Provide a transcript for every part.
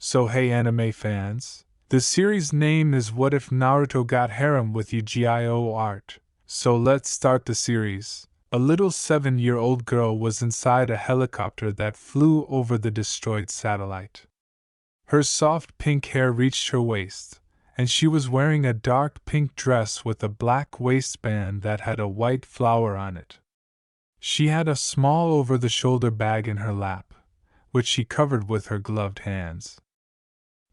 So hey anime fans, the series name is What If Naruto Got Harem with Yu-Gi-Oh art. So let's start the series. A little 7-year-old girl was inside a helicopter that flew over the destroyed satellite. Her soft pink hair reached her waist, and she was wearing a dark pink dress with a black waistband that had a white flower on it. She had a small over-the-shoulder bag in her lap, which she covered with her gloved hands.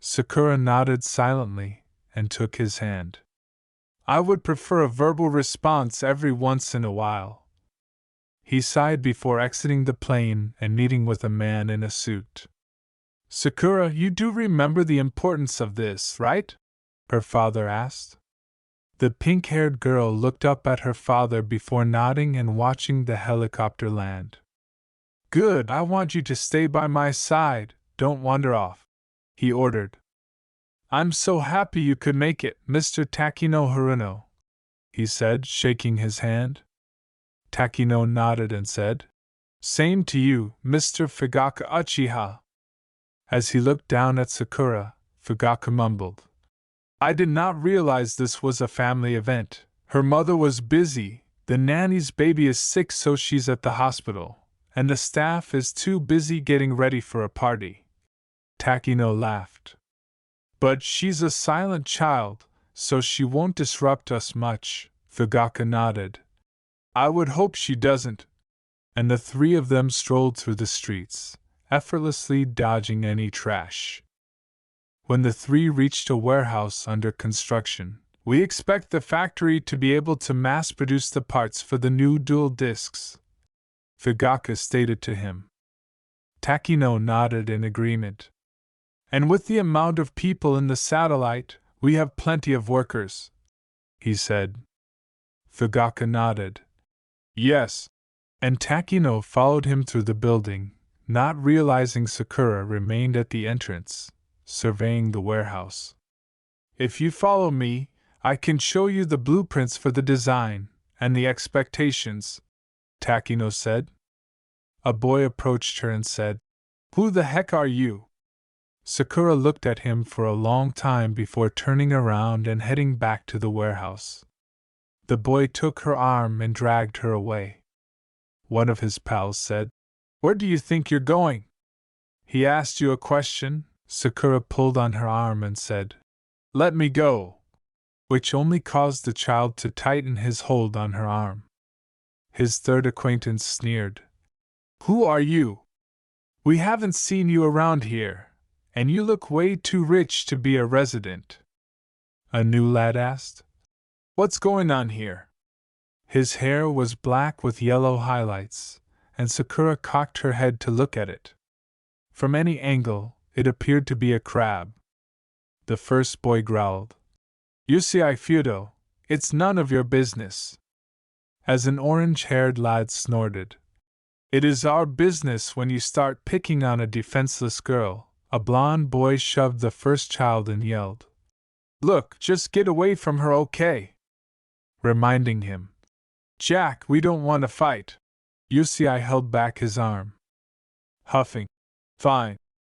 Sakura nodded silently and took his hand. I would prefer a verbal response every once in a while. He sighed before exiting the plane and meeting with a man in a suit. Sakura, you do remember the importance of this, right? Her father asked. The pink-haired girl looked up at her father before nodding and watching the helicopter land. Good, I want you to stay by my side, don't wander off, he ordered. I'm so happy you could make it, Mr. Takino Haruno, he said, shaking his hand. Takino nodded and said, Same to you, Mr. Fugaka Uchiha. As he looked down at Sakura, Fugaka mumbled, I did not realize this was a family event. Her mother was busy, the nanny's baby is sick so she's at the hospital, and the staff is too busy getting ready for a party. Takino laughed. But she's a silent child, so she won't disrupt us much, Fugaka nodded. I would hope she doesn't. And the three of them strolled through the streets, effortlessly dodging any trash. When the three reached a warehouse under construction, we expect the factory to be able to mass-produce the parts for the new dual discs, Fugaka stated to him. Takino nodded in agreement. And with the amount of people in the satellite, we have plenty of workers, he said. Fugaka nodded. Yes. And Takino followed him through the building, not realizing Sakura remained at the entrance, surveying the warehouse. If you follow me, I can show you the blueprints for the design and the expectations, Takino said. A boy approached her and said, Who the heck are you? Sakura looked at him for a long time before turning around and heading back to the warehouse. The boy took her arm and dragged her away. One of his pals said, Where do you think you're going? He asked you a question. Sakura pulled on her arm and said, Let me go, which only caused the child to tighten his hold on her arm. His third acquaintance sneered, Who are you? We haven't seen you around here, and you look way too rich to be a resident. A new lad asked, What's going on here? His hair was black with yellow highlights, and Sakura cocked her head to look at it. From any angle, it appeared to be a crab. The first boy growled, Yusei Fudo, it's none of your business. As an orange-haired lad snorted, It is our business when you start picking on a defenseless girl. A blonde boy shoved the first child and yelled, Look, just get away from her, okay? Reminding him, Jack, we don't want to fight. Yusei held back his arm. Huffing, Fine,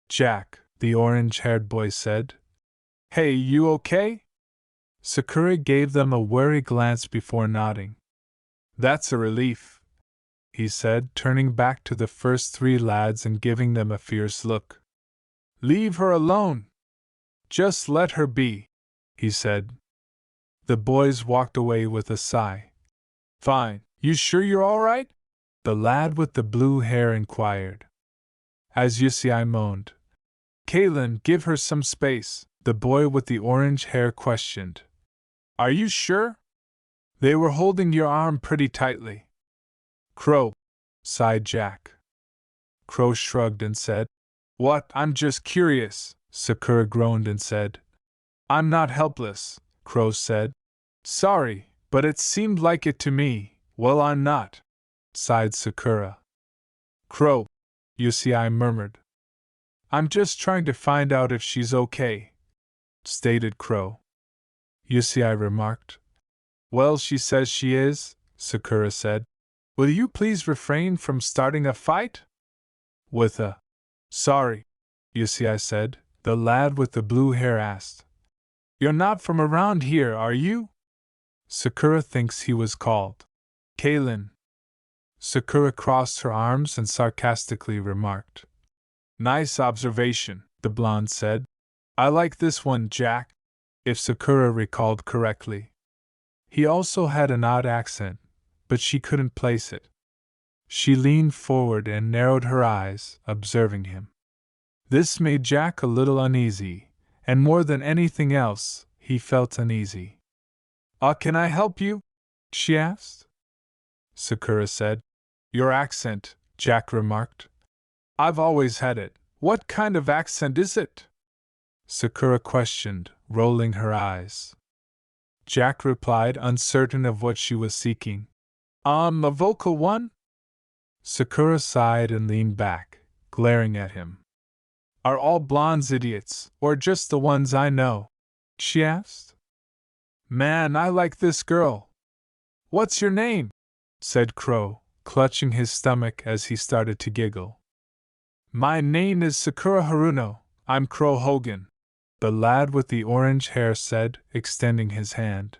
Jack, the orange-haired boy said. Hey, you okay? Sakura gave them a wary glance before nodding. That's a relief, he said, turning back to the first three lads and giving them a fierce look. Leave her alone. Just let her be, he said. The boys walked away with a sigh. Fine, you sure you're all right? The lad with the blue hair inquired. As Yusei moaned, Kaylin, give her some space, the boy with the orange hair questioned. Are you sure? They were holding your arm pretty tightly. Crow, sighed Jack. Crow shrugged and said, What? I'm just curious, Sakura groaned and said. I'm not helpless, Crow said. Sorry, but it seemed like it to me. Well, I'm not, sighed Sakura. Crow, Yusei murmured. I'm just trying to find out if she's okay, stated Crow. Yusei remarked. Well, she says she is, Sakura said. Will you please refrain from starting a fight? With a sorry, Yusei said, The lad with the blue hair asked. You're not from around here, are you? Sakura thinks he was called Kalin. Sakura crossed her arms and sarcastically remarked. Nice observation, the blonde said. I like this one, Jack, if Sakura recalled correctly. He also had an odd accent, but she couldn't place it. She leaned forward and narrowed her eyes, observing him. This made Jack a little uneasy, and more than anything else, he felt uneasy. Can I help you? She asked. Sakura said. Your accent, Jack remarked. I've always had it. What kind of accent is it? Sakura questioned, rolling her eyes. Jack replied, uncertain of what she was seeking. A vocal one? Sakura sighed and leaned back, glaring at him. Are all blondes idiots, or just the ones I know? She asked. Man, I like this girl. What's your name? Said Crow, clutching his stomach as he started to giggle. My name is Sakura Haruno. I'm Crow Hogan, the lad with the orange hair said, extending his hand.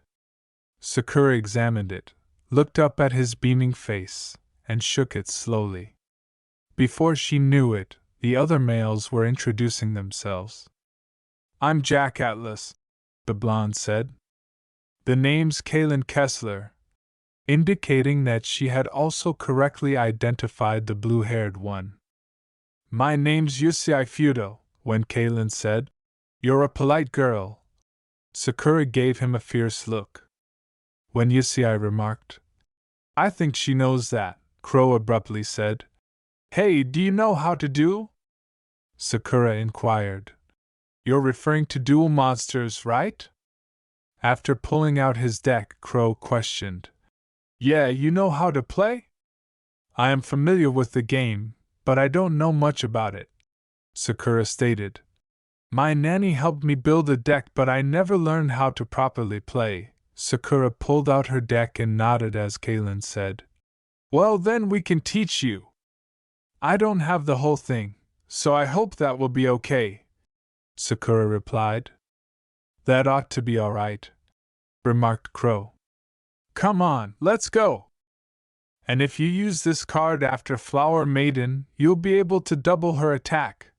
Sakura examined it, looked up at his beaming face, and shook it slowly. Before she knew it, the other males were introducing themselves. I'm Jack Atlas, the blonde said. The name's Kalin Kessler, indicating that she had also correctly identified the blue-haired one. My name's Yusei Fudo, when Kalin said. You're a polite girl. Sakura gave him a fierce look. When Yusei remarked, I think she knows that, Crow abruptly said. Hey, do you know how to duel? Sakura inquired. You're referring to duel monsters, right? After pulling out his deck, Crow questioned. Yeah, you know how to play? I am familiar with the game, but I don't know much about it, Sakura stated. My nanny helped me build a deck, but I never learned how to properly play. Sakura pulled out her deck and nodded as Kalin said. Well, then we can teach you. I don't have the whole thing, so I hope that will be okay, Sakura replied. That ought to be all right, remarked Crow. Come on, let's go. And if you use this card after Flower Maiden, you'll be able to double her attack,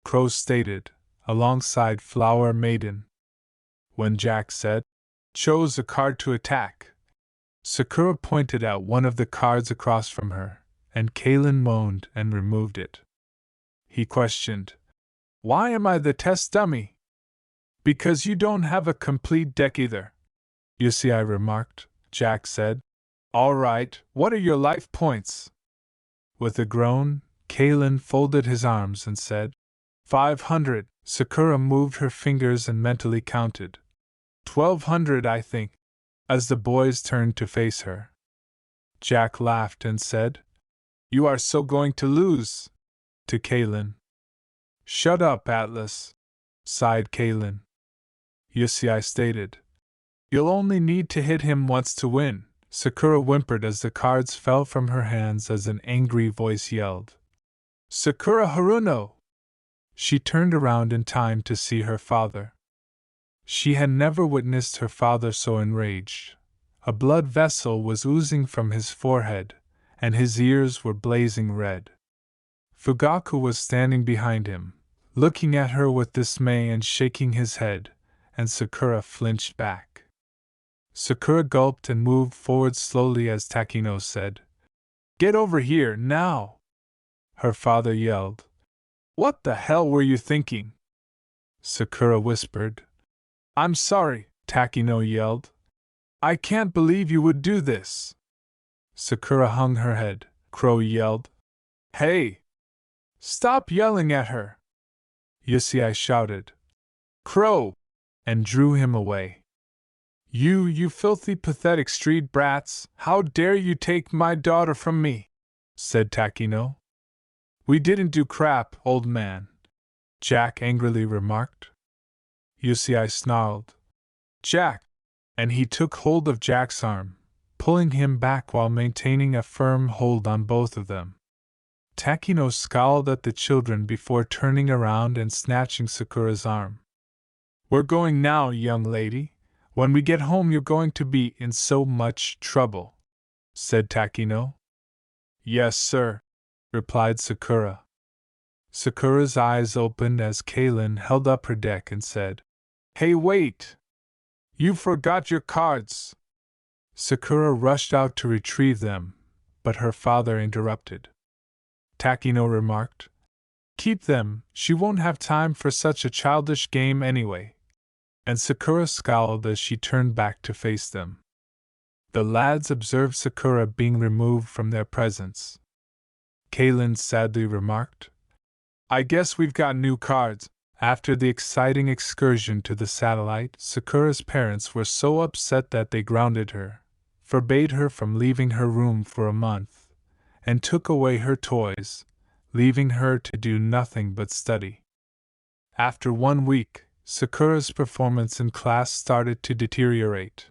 Crow stated, alongside Flower Maiden. When Jack said, chose a card to attack, Sakura pointed out one of the cards across from her, and Kalin moaned and removed it. He questioned, Why am I the test dummy? Because you don't have a complete deck either, Yusei remarked. Jack said. All right, what are your life points? With a groan, Kalin folded his arms and said, 500. Sakura moved her fingers and mentally counted. 1200, I think, as the boys turned to face her. Jack laughed and said, You are so going to lose, to Kalin. Shut up, Atlas, sighed Kalin. Yusei stated. You'll only need to hit him once to win, Sakura whimpered as the cards fell from her hands as an angry voice yelled. Sakura Haruno! She turned around in time to see her father. She had never witnessed her father so enraged. A blood vessel was oozing from his forehead, and his ears were blazing red. Fugaku was standing behind him, looking at her with dismay and shaking his head, and Sakura flinched back. Sakura gulped and moved forward slowly as Takino said, Get over here, now! Her father yelled. What the hell were you thinking? Sakura whispered. I'm sorry, Takino yelled. I can't believe you would do this. Sakura hung her head. Crow yelled. Hey! Stop yelling at her! Yusei shouted. Crow! And drew him away. You filthy pathetic street brats, how dare you take my daughter from me? Said Takino. We didn't do crap, old man, Jack angrily remarked. Yusei snarled. Jack! And he took hold of Jack's arm, pulling him back while maintaining a firm hold on both of them. Takino scowled at the children before turning around and snatching Sakura's arm. We're going now, young lady. When we get home, you're going to be in so much trouble, said Takino. Yes, sir, replied Sakura. Sakura's eyes opened as Kaylin held up her deck and said, Hey, wait! You forgot your cards! Sakura rushed out to retrieve them, but her father interrupted. Takino remarked, Keep them, she won't have time for such a childish game anyway. And Sakura scowled as she turned back to face them. The lads observed Sakura being removed from their presence. Kaylin sadly remarked, I guess we've got new cards. After the exciting excursion to the satellite, Sakura's parents were so upset that they grounded her, forbade her from leaving her room for a month, and took away her toys, leaving her to do nothing but study. After 1 week, Sakura's performance in class started to deteriorate.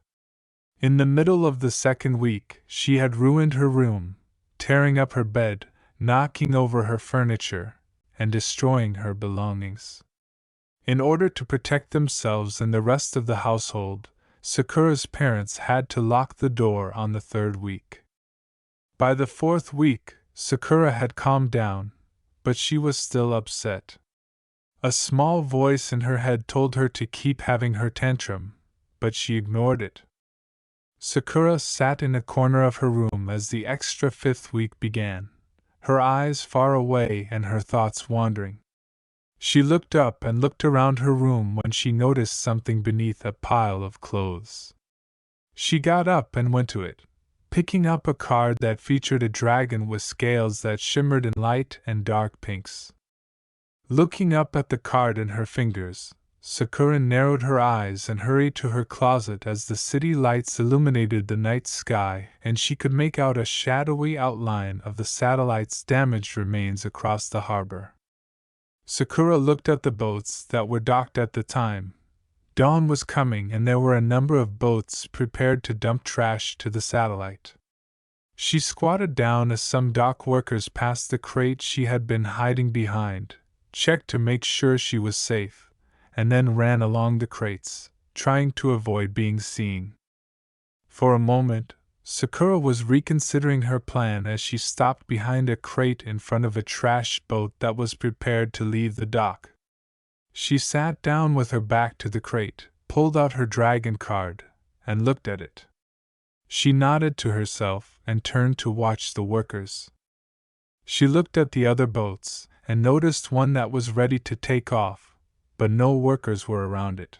In the middle of the second week, she had ruined her room, tearing up her bed, knocking over her furniture, and destroying her belongings. In order to protect themselves and the rest of the household, Sakura's parents had to lock the door on the third week. By the fourth week, Sakura had calmed down, but she was still upset. A small voice in her head told her to keep having her tantrum, but she ignored it. Sakura sat in a corner of her room as the extra fifth week began, her eyes far away and her thoughts wandering. She looked up and looked around her room when she noticed something beneath a pile of clothes. She got up and went to it, picking up a card that featured a dragon with scales that shimmered in light and dark pinks. Looking up at the card in her fingers, Sakura narrowed her eyes and hurried to her closet as the city lights illuminated the night sky and she could make out a shadowy outline of the satellite's damaged remains across the harbor. Sakura looked at the boats that were docked at the time. Dawn was coming and there were a number of boats prepared to dump trash to the satellite. She squatted down as some dock workers passed the crate she had been hiding behind, checked to make sure she was safe, and then ran along the crates, trying to avoid being seen. For a moment, Sakura was reconsidering her plan as she stopped behind a crate in front of a trash boat that was prepared to leave the dock. She sat down with her back to the crate, pulled out her dragon card, and looked at it. She nodded to herself and turned to watch the workers. She looked at the other boats and noticed one that was ready to take off, but no workers were around it.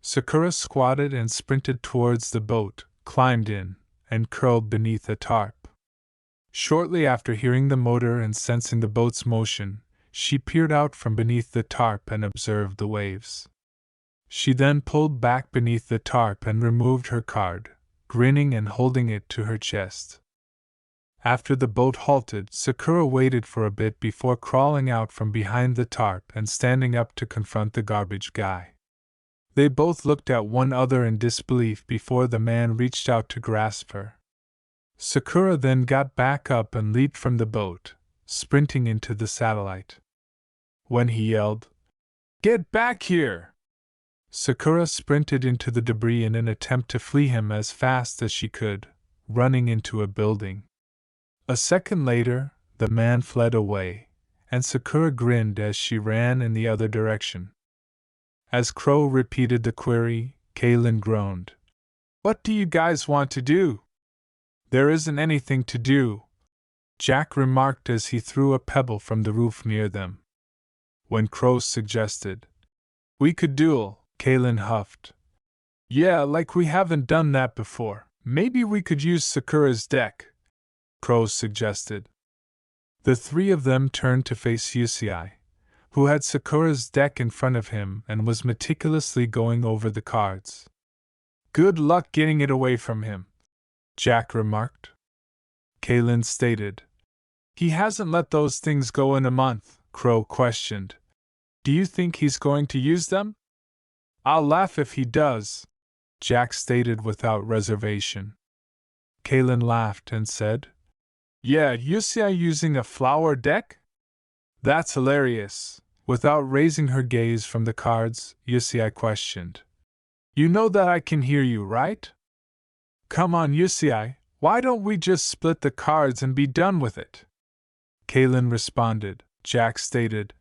Sakura squatted and sprinted towards the boat, climbed in, and curled beneath a tarp. Shortly after hearing the motor and sensing the boat's motion, she peered out from beneath the tarp and observed the waves. She then pulled back beneath the tarp and removed her card, grinning and holding it to her chest. After the boat halted, Sakura waited for a bit before crawling out from behind the tarp and standing up to confront the garbage guy. They both looked at one another in disbelief before the man reached out to grasp her. Sakura then got back up and leaped from the boat, sprinting into the satellite. When he yelled, "Get back here!" Sakura sprinted into the debris in an attempt to flee him as fast as she could, running into a building. A second later, the man fled away, and Sakura grinned as she ran in the other direction. As Crow repeated the query, Kaylin groaned. "What do you guys want to do?" "There isn't anything to do," Jack remarked as he threw a pebble from the roof near them. When Crow suggested, "We could duel," Kaylin huffed. "Yeah, like we haven't done that before. Maybe we could use Sakura's deck," Crow suggested. The three of them turned to face Yusei, who had Sakura's deck in front of him and was meticulously going over the cards. "Good luck getting it away from him," Jack remarked. Kaylin stated. "He hasn't let those things go in a month," Crow questioned. "Do you think he's going to use them?" "I'll laugh if he does," Jack stated without reservation. Kaylin laughed and said, Yeah, Yusei using a flower deck? That's hilarious. Without raising her gaze from the cards, Yusei questioned. You know that I can hear you, right? Come on, Yusei, why don't we just split the cards and be done with it? Kaylin responded. Jack stated.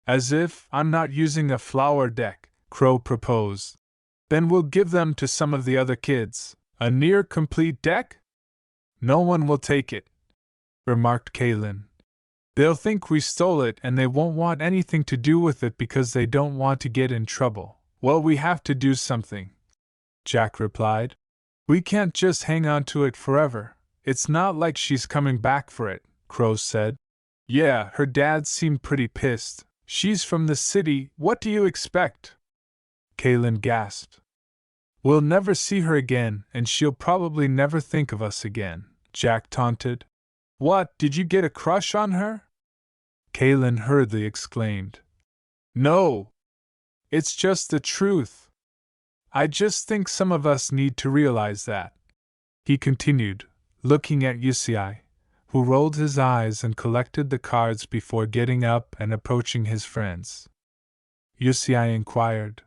As if I'm not using a flower deck, Crow proposed. Then we'll give them to some of the other kids. A near complete deck? No one will take it, remarked Kaylin. They'll think we stole it and they won't want anything to do with it because they don't want to get in trouble. Well, we have to do something, Jack replied. We can't just hang on to it forever. It's not like she's coming back for it, Crow said. Yeah, her dad seemed pretty pissed. She's from the city, what do you expect? Kaylin gasped. We'll never see her again, and she'll probably never think of us again, Jack taunted. What, did you get a crush on her? Kaylin hurriedly exclaimed. No! It's just the truth. I just think some of us need to realize that, he continued, looking at Yusei, who rolled his eyes and collected the cards before getting up and approaching his friends. Yusei inquired,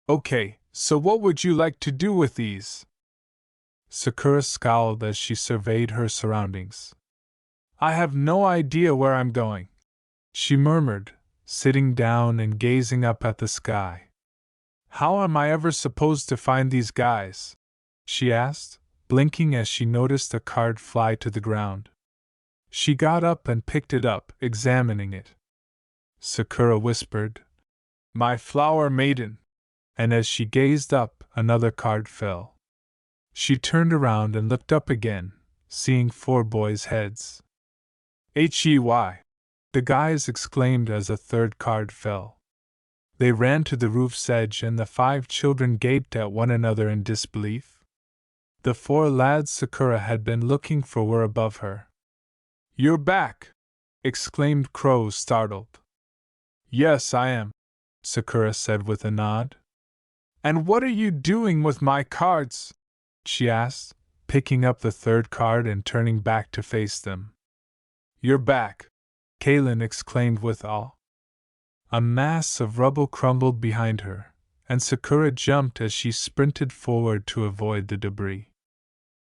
Okay, so what would you like to do with these? Sakura scowled as she surveyed her surroundings. I have no idea where I'm going, she murmured, sitting down and gazing up at the sky. How am I ever supposed to find these guys? She asked, blinking as she noticed a card fly to the ground. She got up and picked it up, examining it. Sakura whispered, My flower maiden. And as she gazed up, another card fell. She turned around and looked up again, seeing 4 boys' heads. Hey! The guys exclaimed as a third card fell. They ran to the roof's edge and the 5 children gaped at one another in disbelief. The 4 lads Sakura had been looking for were above her. You're back! Exclaimed Crow, startled. Yes, I am, Sakura said with a nod. And what are you doing with my cards? She asked, picking up the 3rd card and turning back to face them. You're back, Kaylin exclaimed with awe. A mass of rubble crumbled behind her, and Sakura jumped as she sprinted forward to avoid the debris.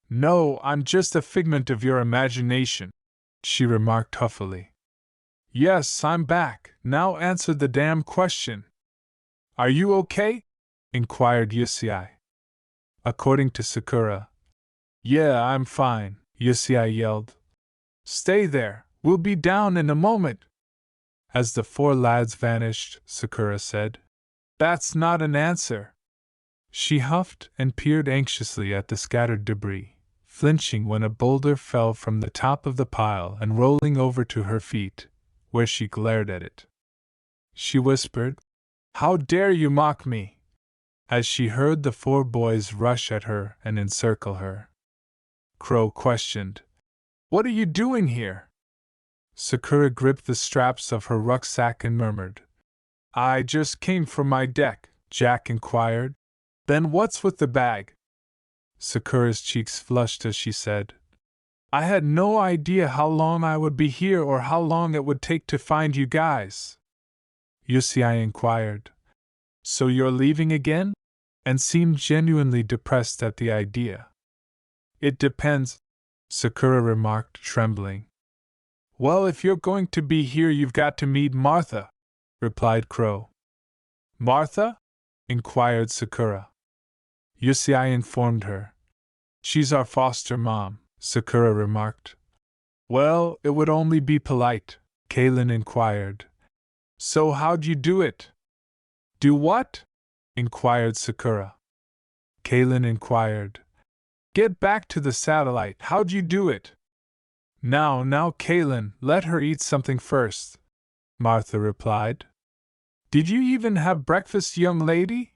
No, I'm just a figment of your imagination, she remarked huffily. Yes, I'm back. Now answer the damn question. Are you okay? Inquired Yusei. According to Sakura. Yeah, I'm fine, Yusei yelled. Stay there, we'll be down in a moment. As the 4 lads vanished, Sakura said, That's not an answer. She huffed and peered anxiously at the scattered debris, flinching when a boulder fell from the top of the pile and rolling over to her feet, where she glared at it. She whispered, How dare you mock me? As she heard the 4 boys rush at her and encircle her. Crow questioned, What are you doing here? Sakura gripped the straps of her rucksack and murmured, I just came from my deck, Jack inquired. Then what's with the bag? Sakura's cheeks flushed as she said, I had no idea how long I would be here or how long it would take to find you guys. Yusei inquired, So you're leaving again? And seemed genuinely depressed at the idea. It depends, Sakura remarked, trembling. Well, if you're going to be here, you've got to meet Martha, replied Crow. Martha? Inquired Sakura. Yusei informed her. She's our foster mom, Sakura remarked. Well, it would only be polite, Kaylin inquired. So how'd you do it? Do what? Inquired Sakura. Kaylin inquired. Get back to the satellite, how'd you do it? Now, Kaylin, let her eat something first, Martha replied. Did you even have breakfast, young lady?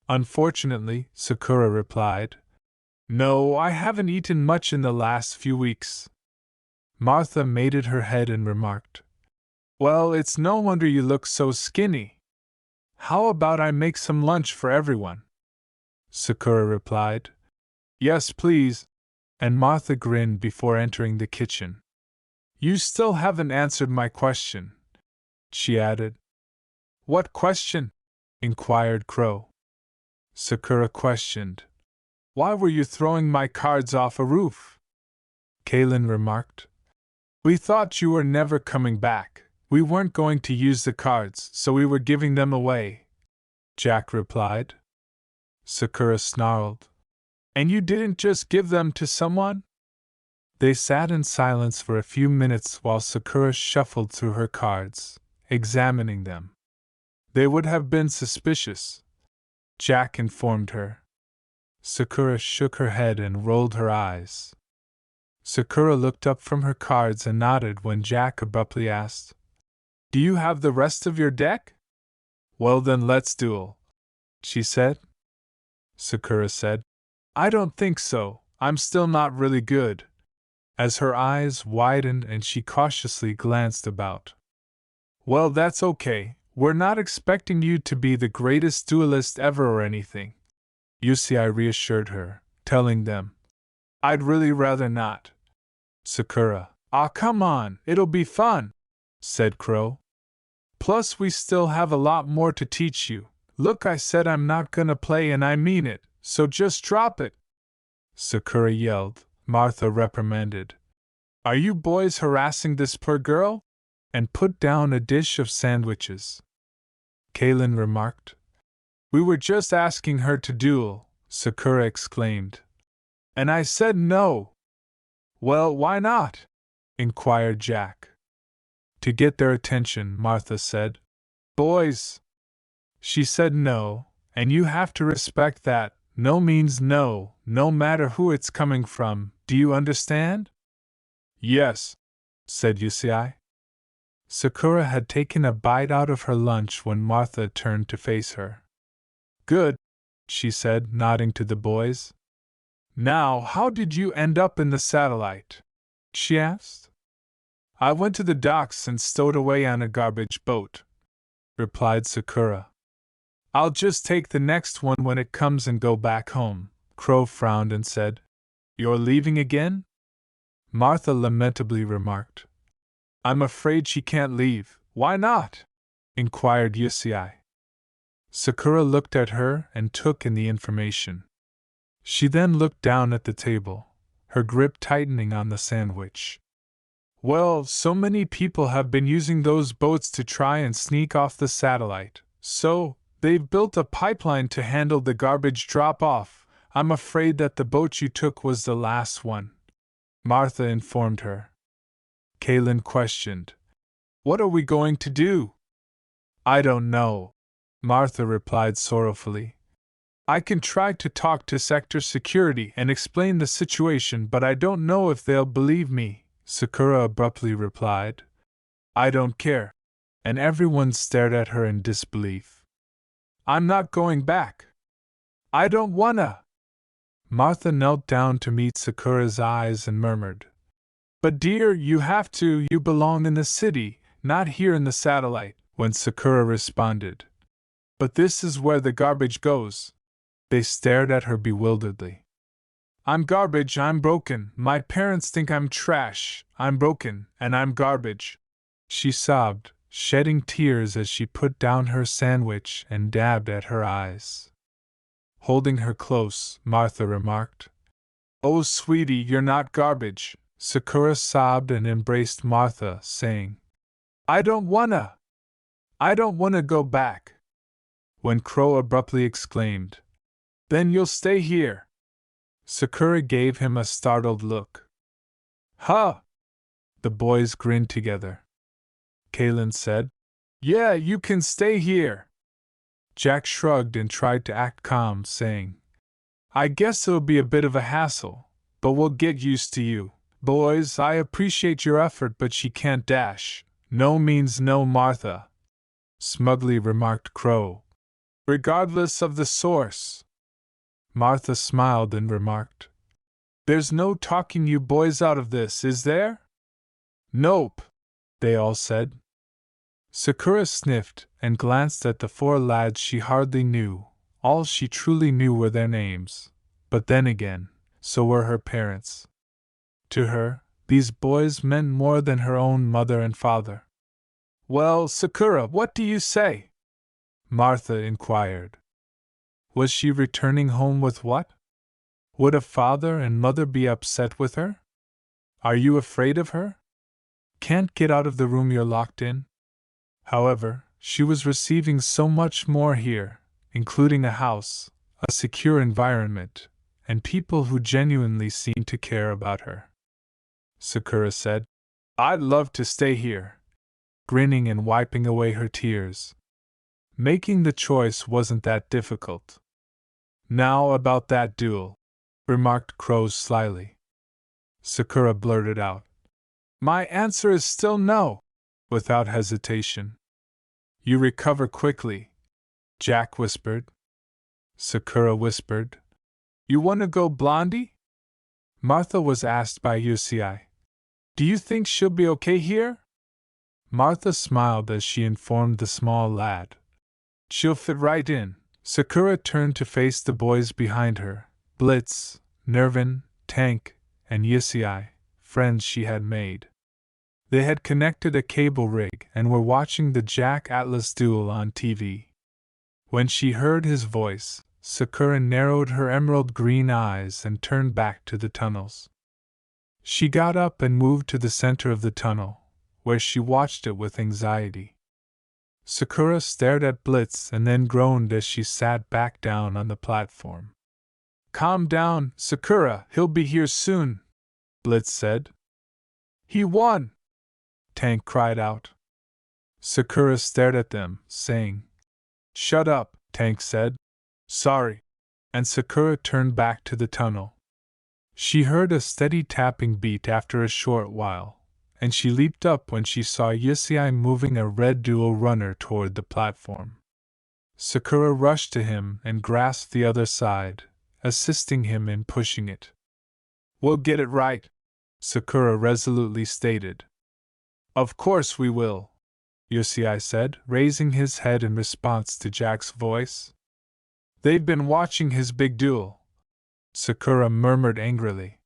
Unfortunately, Sakura replied. No, I haven't eaten much in the last few weeks. Martha nodded her head and remarked. Well, it's no wonder you look so skinny. How about I make some lunch for everyone? Sakura replied. Yes, please, and Martha grinned before entering the kitchen. You still haven't answered my question, she added. What question? Inquired Crow. Sakura questioned. Why were you throwing my cards off a roof? Kaylin remarked. We thought you were never coming back. We weren't going to use the cards, so we were giving them away, Jack replied. Sakura snarled. And you didn't just give them to someone? They sat in silence for a few minutes while Sakura shuffled through her cards, examining them. They would have been suspicious, Jack informed her. Sakura shook her head and rolled her eyes. Sakura looked up from her cards and nodded when Jack abruptly asked, Do you have the rest of your deck? Well then let's duel, she said. Sakura said, I don't think so, I'm still not really good. As her eyes widened and she cautiously glanced about. Well, that's okay, we're not expecting you to be the greatest duelist ever or anything, Yusei reassured her, telling them. I'd really rather not. Sakura, come on, it'll be fun, said Crow. Plus we still have a lot more to teach you. Look, I said I'm not gonna play and I mean it, so just drop it. Sakura yelled. Martha reprimanded. Are you boys harassing this poor girl? And put down a dish of sandwiches. Kaylin remarked. We were just asking her to duel, Sakura exclaimed. And I said no. Well, why not? Inquired Jack. To get their attention, Martha said. Boys! She said no, and you have to respect that. No means no, no matter who it's coming from, do you understand? Yes, said Yusei. Sakura had taken a bite out of her lunch when Martha turned to face her. Good, she said, nodding to the boys. Now, how did you end up in the satellite? She asked. I went to the docks and stowed away on a garbage boat, replied Sakura. I'll just take the next one when it comes and go back home. Crow frowned and said, You're leaving again? Martha lamentably remarked. I'm afraid she can't leave. Why not? Inquired Yusei. Sakura looked at her and took in the information. She then looked down at the table, her grip tightening on the sandwich. Well, so many people have been using those boats to try and sneak off the satellite, so they've built a pipeline to handle the garbage drop-off. I'm afraid that the boat you took was the last one, Martha informed her. Kaylin questioned. What are we going to do? I don't know, Martha replied sorrowfully. I can try to talk to Sector Security and explain the situation, but I don't know if they'll believe me, Sakura abruptly replied. I don't care. And everyone stared at her in disbelief. I'm not going back. I don't wanna. Martha knelt down to meet Sakura's eyes and murmured. But dear, you have to, you belong in the city, not here in the satellite, when Sakura responded. But this is where the garbage goes. They stared at her bewilderedly. I'm garbage, I'm broken, my parents think I'm trash, I'm broken, and I'm garbage. She sobbed, shedding tears as she put down her sandwich and dabbed at her eyes. Holding her close, Martha remarked. Oh, sweetie, you're not garbage. Sakura sobbed and embraced Martha, saying, I don't wanna go back. When Crow abruptly exclaimed, Then you'll stay here. Sakura gave him a startled look. Huh! The boys grinned together. Kaylin said, Yeah, you can stay here. Jack shrugged and tried to act calm, saying, I guess it'll be a bit of a hassle, but we'll get used to you. Boys, I appreciate your effort, but she can't dash. No means no, Martha, smugly remarked Crow. Regardless of the source. Martha smiled and remarked, There's no talking you boys out of this, is there? Nope, they all said. Sakura sniffed and glanced at the four lads she hardly knew. All she truly knew were their names. But then again, so were her parents. To her, these boys meant more than her own mother and father. Well, Sakura, what do you say? Martha inquired. Was she returning home with what? Would a father and mother be upset with her? Are you afraid of her? Can't get out of the room you're locked in? However, she was receiving so much more here, including a house, a secure environment, and people who genuinely seemed to care about her. Sakura said, I'd love to stay here, grinning and wiping away her tears. Making the choice wasn't that difficult. Now about that duel, remarked Crows slyly. Sakura blurted out, My answer is still no, without hesitation. You recover quickly, Jack whispered. Sakura whispered, You want to go Blondie? Martha was asked by Yusei. Do you think she'll be okay here? Martha smiled as she informed the small lad. She'll fit right in. Sakura turned to face the boys behind her, Blitz, Nervin, Tank, and Yusei, friends she had made. They had connected a cable rig and were watching the Jack Atlas duel on TV. When she heard his voice, Sakura narrowed her emerald green eyes and turned back to the tunnels. She got up and moved to the center of the tunnel, where she watched it with anxiety. Sakura stared at Blitz and then groaned as she sat back down on the platform. Calm down, Sakura, he'll be here soon, Blitz said. He won! Tank cried out. Sakura stared at them, saying, Shut up, Tank said. Sorry. And Sakura turned back to the tunnel. She heard a steady tapping beat after a short while, and she leaped up when she saw Yusei moving a red dual runner toward the platform. Sakura rushed to him and grasped the other side, assisting him in pushing it. We'll get it right, Sakura resolutely stated. Of course we will, Yusei said, raising his head in response to Jack's voice. They've been watching his big duel, Sakura murmured angrily.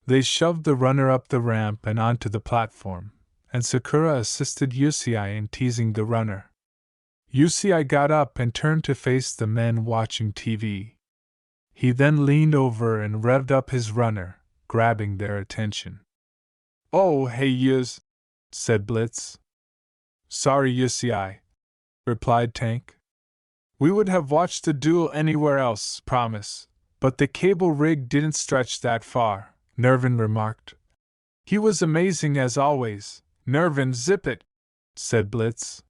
They shoved the runner up the ramp and onto the platform, and Sakura assisted Yusei in teasing the runner. Yusei got up and turned to face the men watching TV. He then leaned over and revved up his runner, grabbing their attention. Oh, hey Yus, said Blitz. Sorry, Yusei, replied Tank. We would have watched the duel anywhere else, promise, but the cable rig didn't stretch that far, Nervin remarked. He was amazing as always. Nervin, zip it, said Blitz.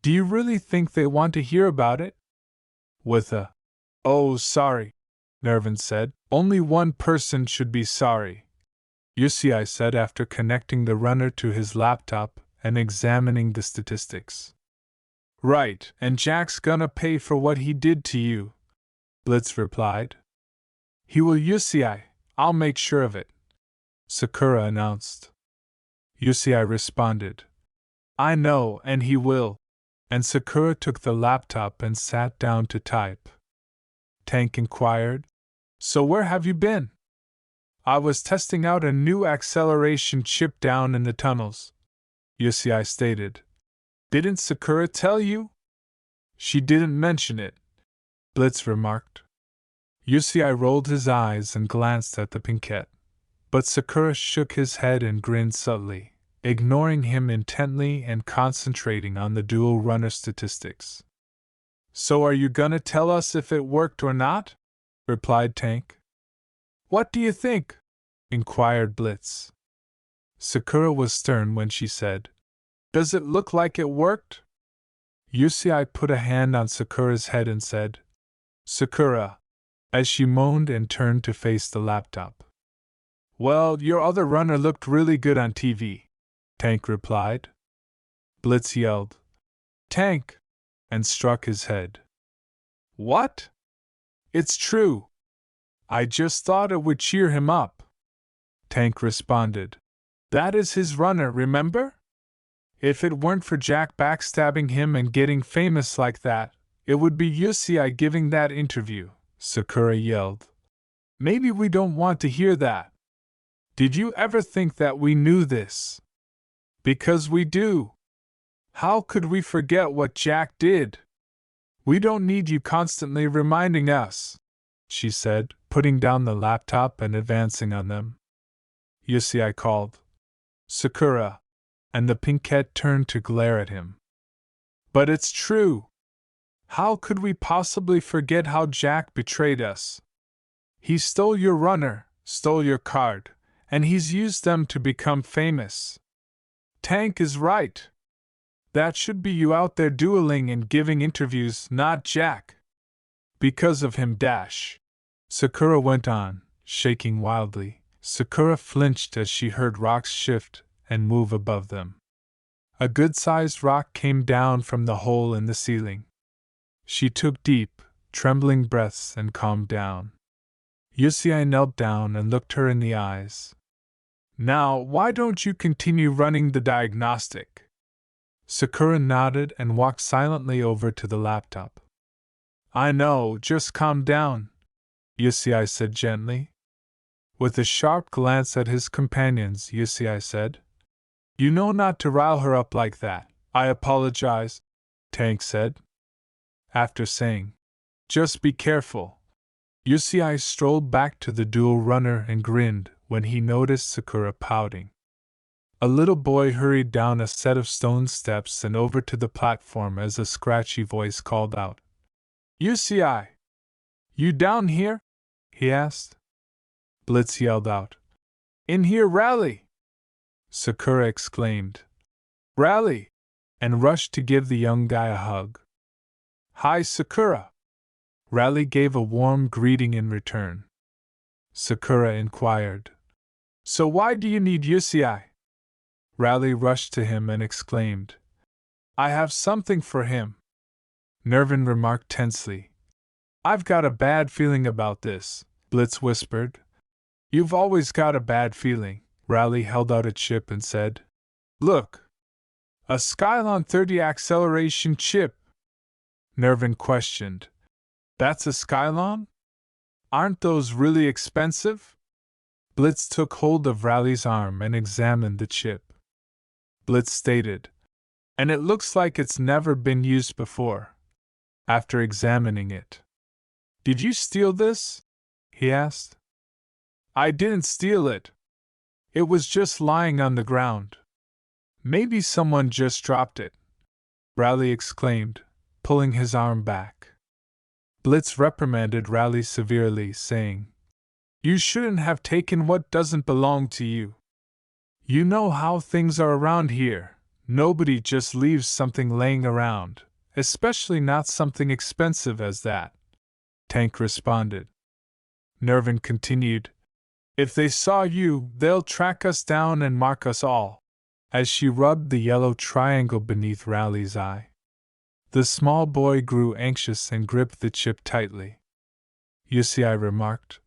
Do you really think they want to hear about it? With a, oh, sorry, Nervin said. Only one person should be sorry, Yusei said after connecting the runner to his laptop and examining the statistics. Right, and Jack's gonna pay for what he did to you, Blitz replied. He will, Yusei, I'll make sure of it, Sakura announced. Yusei responded. I know, and he will, and Sakura took the laptop and sat down to type. Tank inquired, So where have you been? I was testing out a new acceleration chip down in the tunnels, Yusei stated. Didn't Sakura tell you? She didn't mention it, Blitz remarked. Yusei rolled his eyes and glanced at the pinkette, but Sakura shook his head and grinned subtly, ignoring him intently and concentrating on the dual runner statistics. So are you gonna tell us if it worked or not? Replied Tank. What do you think? Inquired Blitz. Sakura was stern when she said, Does it look like it worked? Yusei put a hand on Sakura's head and said, Sakura, as she moaned and turned to face the laptop. Well, your other runner looked really good on TV, Tank replied. Blitz yelled, Tank, and struck his head. What? It's true. I just thought it would cheer him up. Tank responded. That is his runner, remember? If it weren't for Jack backstabbing him and getting famous like that, it would be Yusei giving that interview, Sakura yelled. Maybe we don't want to hear that. Did you ever think that we knew this? Because we do. How could we forget what Jack did? We don't need you constantly reminding us, she said, putting down the laptop and advancing on them. You see, I called. Sakura. And the pinkette turned to glare at him. But it's true. How could we possibly forget how Jack betrayed us? He stole your runner, stole your card, and he's used them to become famous. Tank is right. That should be you out there dueling and giving interviews, not Jack. Because of him, Sakura went on, shaking wildly. Sakura flinched as she heard rocks shift and move above them. A good-sized rock came down from the hole in the ceiling. She took deep, trembling breaths and calmed down. Yusei knelt down and looked her in the eyes. Now, why don't you continue running the diagnostic? Sakura nodded and walked silently over to the laptop. I know, just calm down, Yusei said gently. With a sharp glance at his companions, Yusei said, You know not to rile her up like that. I apologize, Tank said. After saying, Just be careful, Yusei strolled back to the dual runner and grinned when he noticed Sakura pouting. A little boy hurried down a set of stone steps and over to the platform as a scratchy voice called out. Yusei! You down here? He asked. Blitz yelled out. In here, rally! Sakura exclaimed. Rally! And rushed to give the young guy a hug. Hi, Sakura! Rally gave a warm greeting in return. Sakura inquired. So why do you need Yusei? Rally rushed to him and exclaimed. I have something for him. Nervin remarked tensely. I've got a bad feeling about this, Blitz whispered. You've always got a bad feeling. Rally held out a chip and said, Look! A Skylon 30 acceleration chip! Nervin questioned. That's a Skylon? Aren't those really expensive? Blitz took hold of Rally's arm and examined the chip. Blitz stated, And it looks like it's never been used before. After examining it. Did you steal this? He asked. I didn't steal it. It was just lying on the ground. Maybe someone just dropped it, Rally exclaimed, pulling his arm back. Blitz reprimanded Rally severely, saying, You shouldn't have taken what doesn't belong to you. You know how things are around here. Nobody just leaves something laying around, especially not something expensive as that. Tank responded. Nervin continued, If they saw you, they'll track us down and mark us all, as she rubbed the yellow triangle beneath Rally's eye. The small boy grew anxious and gripped the chip tightly. Yusei remarked,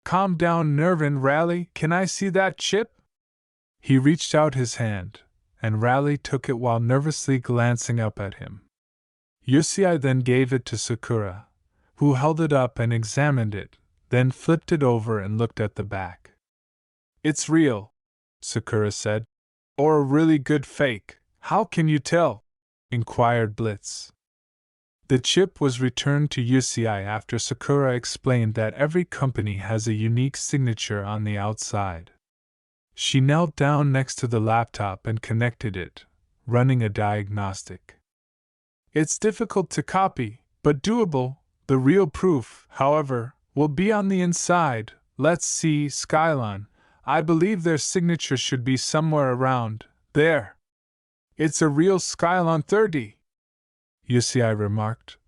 Calm down, Nervin. Rally, can I see that chip? He reached out his hand, and Rally took it while nervously glancing up at him. Yusei then gave it to Sakura, who held it up and examined it, then flipped it over and looked at the back. It's real, Sakura said. Or a really good fake. How can you tell? Inquired Blitz. The chip was returned to Yusei after Sakura explained that every company has a unique signature on the outside. She knelt down next to the laptop and connected it, running a diagnostic. It's difficult to copy, but doable. The real proof, however, will be on the inside. Let's see, Skylon. I believe their signature should be somewhere around there. It's a real Skylon 30, Yusei remarked.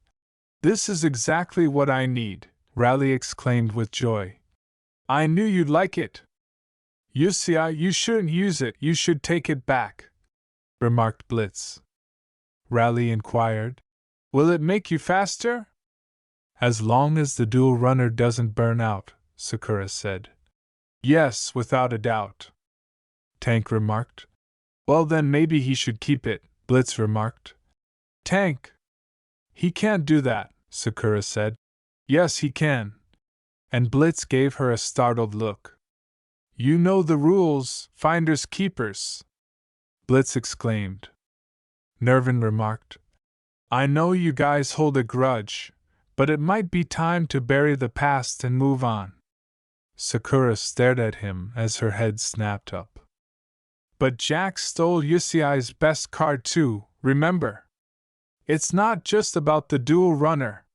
This is exactly what I need, Rally exclaimed with joy. I knew you'd like it. Yusei, you shouldn't use it, you should take it back, remarked Blitz. Rally inquired, Will it make you faster? As long as the dual runner doesn't burn out, Sakura said. Yes, without a doubt, Tank remarked. Well then maybe he should keep it, Blitz remarked. Tank! He can't do that, Sakura said. Yes, he can. And Blitz gave her a startled look. You know the rules, finders keepers, Blitz exclaimed. Nervin remarked, I know you guys hold a grudge, but it might be time to bury the past and move on. Sakura stared at him as her head snapped up. But Jack stole Yusiai's best card too, remember? It's not just about the dual runner,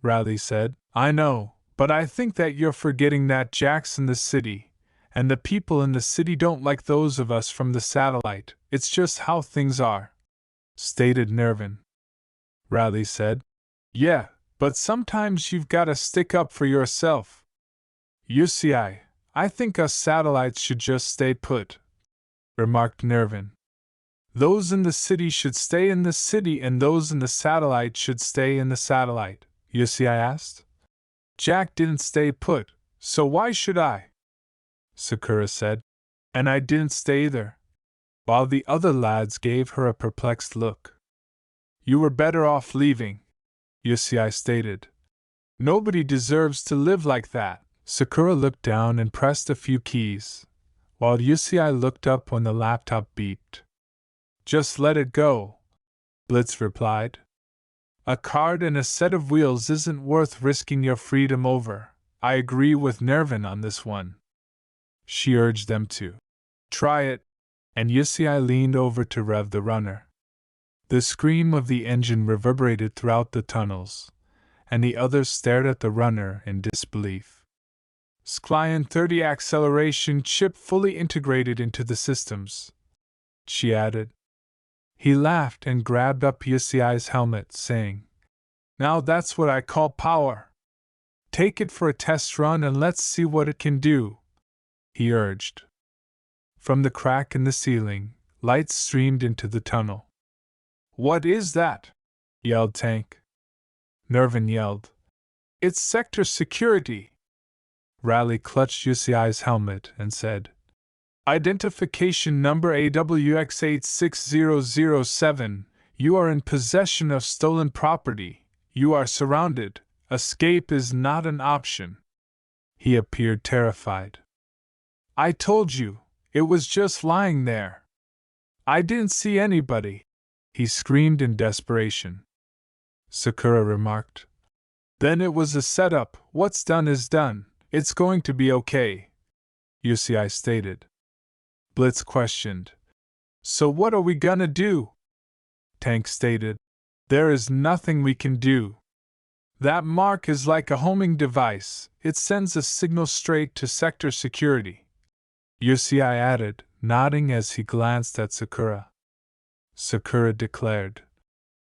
Raleigh said. I know, but I think that you're forgetting that Jack's in the city, and the people in the city don't like those of us from the satellite. It's just how things are, stated Nervin. Raleigh said, Yeah, but sometimes you've gotta stick up for yourself. Yusiai, I think us satellites should just stay put, remarked Nervin. Those in the city should stay in the city and those in the satellite should stay in the satellite, Yusiai asked. Jack didn't stay put, so why should I? Sakura said. And I didn't stay either, while the other lads gave her a perplexed look. You were better off leaving, Yusiai stated. Nobody deserves to live like that. Sakura looked down and pressed a few keys, while Yusiai looked up when the laptop beeped. Just let it go, Blitz replied. A card and a set of wheels isn't worth risking your freedom over. I agree with Nervin on this one. She urged them to try it, and Yusiai leaned over to rev the runner. The scream of the engine reverberated throughout the tunnels, and the others stared at the runner in disbelief. Sklion 30 acceleration chip fully integrated into the systems, she added. He laughed and grabbed up Yusiai's helmet, saying, Now that's what I call power. Take it for a test run and let's see what it can do, he urged. From the crack in the ceiling, light streamed into the tunnel. What is that? Yelled Tank. Nervin yelled, It's sector security. Raleigh clutched Yusiai's helmet and said, Identification number AWX86007, you are in possession of stolen property, you are surrounded, escape is not an option. He appeared terrified. I told you, it was just lying there. I didn't see anybody, he screamed in desperation. Sakura remarked. Then it was a setup, what's done is done, it's going to be okay, Yusiai stated. Blitz questioned. So what are we gonna do? Tank stated. There is nothing we can do. That mark is like a homing device, it sends a signal straight to sector security. Yusiai added, nodding as he glanced at Sakura. Sakura declared.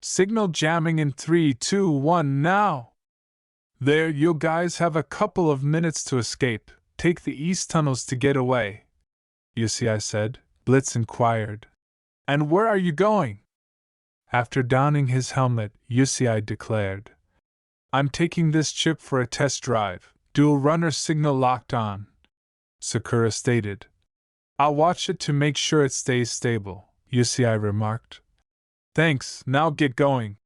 Signal jamming in 3, 2, 1 now! There, you guys have a couple of minutes to escape, take the east tunnels to get away, Yusiai said. Blitz inquired. And where are you going? After donning his helmet, Yusiai declared. I'm taking this chip for a test drive, dual runner signal locked on, Sakura stated. I'll watch it to make sure it stays stable, Yusiai remarked. Thanks, now get going,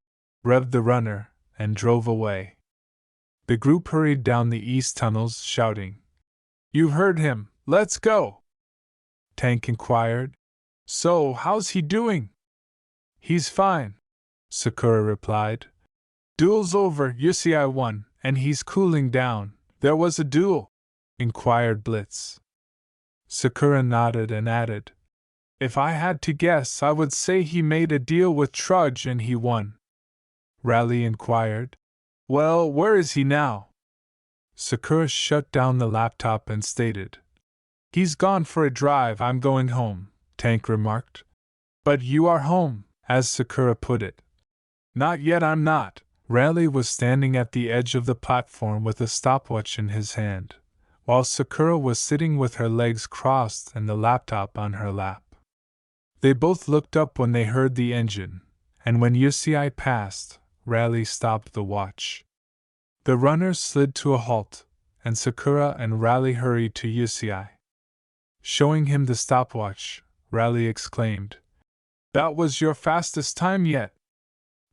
revved the runner, and drove away. The group hurried down the east tunnels, shouting, You heard him, let's go! Tank inquired. So, how's he doing? He's fine, Sakura replied. Duel's over, Yusiai won, and he's cooling down. There was a duel, inquired Blitz. Sakura nodded and added, If I had to guess, I would say he made a deal with Trudge and he won. Raleigh inquired, Well, where is he now? Sakura shut down the laptop and stated, He's gone for a drive, I'm going home, Tank remarked. But you are home, as Sakura put it. Not yet, I'm not. Raleigh was standing at the edge of the platform with a stopwatch in his hand, while Sakura was sitting with her legs crossed and the laptop on her lap. They both looked up when they heard the engine, and when Yusiai passed, Raleigh stopped the watch. The runners slid to a halt, and Sakura and Raleigh hurried to Yusiai. Showing him the stopwatch, Raleigh exclaimed, That was your fastest time yet.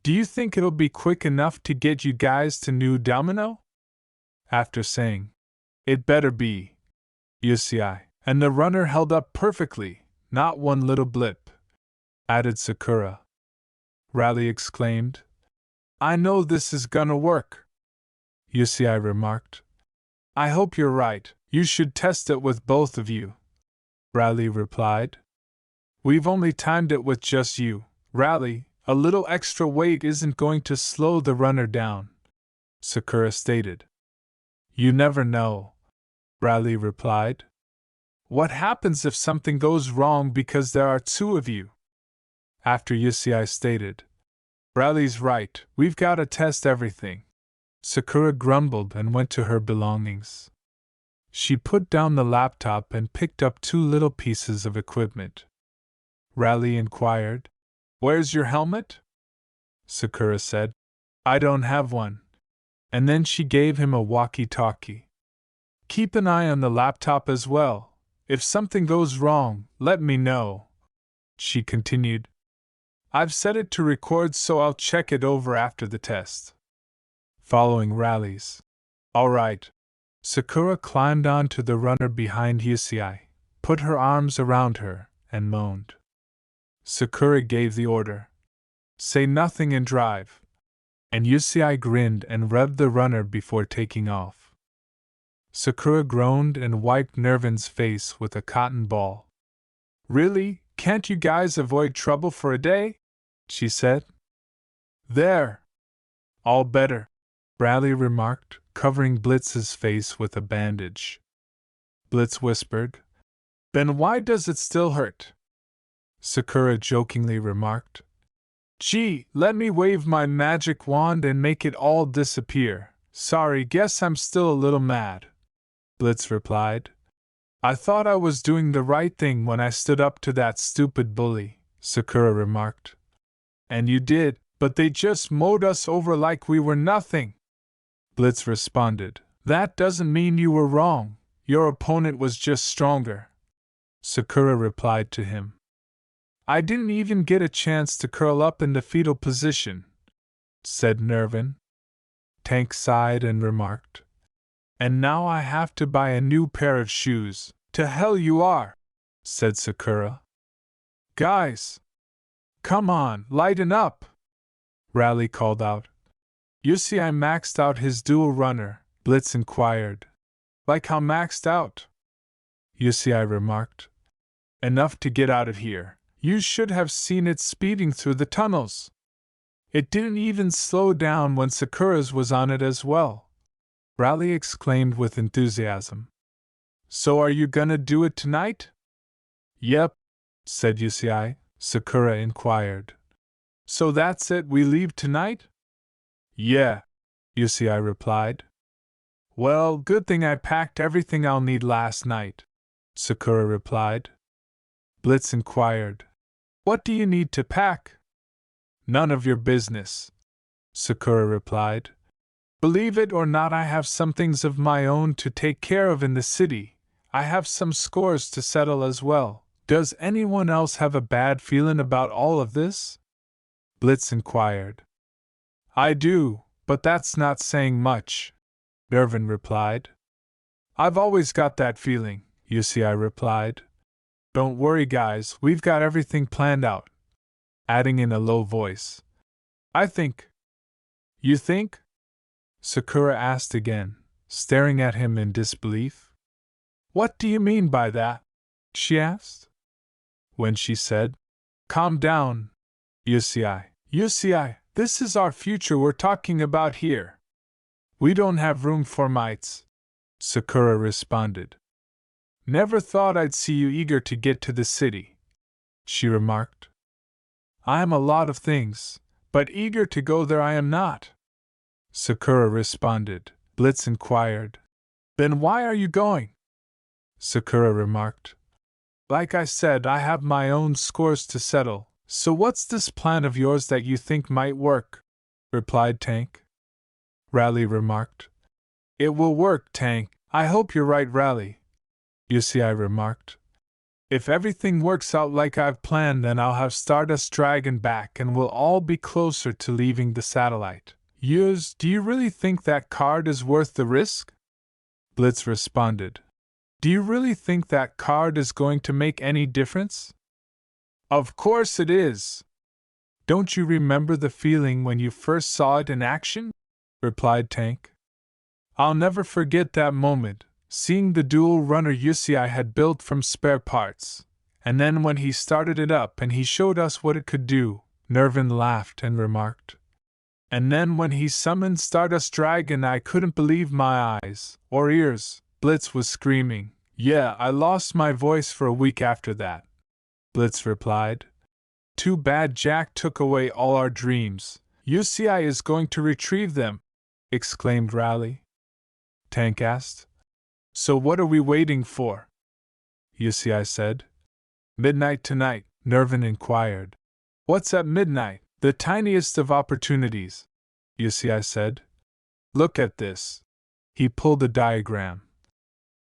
Do you think it'll be quick enough to get you guys to New Domino? After saying, It better be, Yusiai And the runner held up perfectly, not one little blip, added Sakura. Raleigh exclaimed. I know this is gonna work. Yusei remarked. I hope you're right, you should test it with both of you. Raleigh replied. We've only timed it with just you, Raleigh. A little extra weight isn't going to slow the runner down, Sakura stated. You never know, Raleigh replied. What happens if something goes wrong because there are two of you? After Yusei stated. Raleigh's right, we've got to test everything. Sakura grumbled and went to her belongings. She put down the laptop and picked up two little pieces of equipment. Raleigh inquired, Where's your helmet? Sakura said, I don't have one. And then she gave him a walkie-talkie. Keep an eye on the laptop as well. If something goes wrong, let me know, she continued. I've set it to record, so I'll check it over after the test. Following Raleigh's. All right. Sakura climbed onto the runner behind Yusei, put her arms around her, and moaned. Sakura gave the order. Say nothing and drive. And Yusei grinned and revved the runner before taking off. Sakura groaned and wiped Nervin's face with a cotton ball. Really, can't you guys avoid trouble for a day? She said. There. All better, Raleigh remarked, covering Blitz's face with a bandage. Blitz whispered. Then why does it still hurt? Sakura jokingly remarked. Gee, let me wave my magic wand and make it all disappear. Sorry, guess I'm still a little mad. Blitz replied. I thought I was doing the right thing when I stood up to that stupid bully, Sakura remarked. And you did, but they just mowed us over like we were nothing. Blitz responded. That doesn't mean you were wrong. Your opponent was just stronger. Sakura replied to him. I didn't even get a chance to curl up in the fetal position, said Nervin. Tank sighed and remarked. And now I have to buy a new pair of shoes. To hell you are, said Sakura. Guys! Come on, lighten up! Raleigh called out. Yusei maxed out his dual runner, Blitz inquired. Like how maxed out? Yusei remarked. Enough to get out of here. You should have seen it speeding through the tunnels. It didn't even slow down when Sakura's was on it as well, Raleigh exclaimed with enthusiasm. So are you gonna do it tonight? Yep, said Yusei. Sakura inquired. So that's it, we leave tonight? Yeah, Yusei replied. Well, good thing I packed everything I'll need last night, Sakura replied. Blitz inquired. What do you need to pack? None of your business, Sakura replied. Believe it or not, I have some things of my own to take care of in the city. I have some scores to settle as well. Does anyone else have a bad feeling about all of this? Blitz inquired. I do, but that's not saying much, Nervin replied. I've always got that feeling, Yusei replied. Don't worry, guys, we've got everything planned out, adding in a low voice. I think. You think? Sakura asked again, staring at him in disbelief. What do you mean by that? She asked. When she said, Calm down, Yusei. Yusei, this is our future we're talking about here. We don't have room for mites, Sakura responded. Never thought I'd see you eager to get to the city, she remarked. I am a lot of things, but eager to go there I am not, Sakura responded. Blitz inquired. Then why are you going? Sakura remarked. Like I said, I have my own scores to settle, so what's this plan of yours that you think might work? Replied Tank. Raleigh remarked. It will work, Tank. I hope you're right, Raleigh, Yusei remarked. If everything works out like I've planned, then I'll have Stardust Dragon back and we'll all be closer to leaving the satellite. Yuz, do you really think that card is worth the risk? Blitz responded. Do you really think that card is going to make any difference? Of course it is. Don't you remember the feeling when you first saw it in action? Replied Tank. I'll never forget that moment, seeing the dual runner Yusei had built from spare parts. And then when he started it up and he showed us what it could do, Nervin laughed and remarked. And then when he summoned Stardust Dragon, I couldn't believe my eyes, or ears. Blitz was screaming. Yeah, I lost my voice for a week after that. Blitz replied. Too bad Jack took away all our dreams. UCI is going to retrieve them, exclaimed Raleigh. Tank asked. So what are we waiting for? UCI said. Midnight tonight, Nervin inquired. What's at midnight? The tiniest of opportunities, UCI said. Look at this. He pulled a diagram.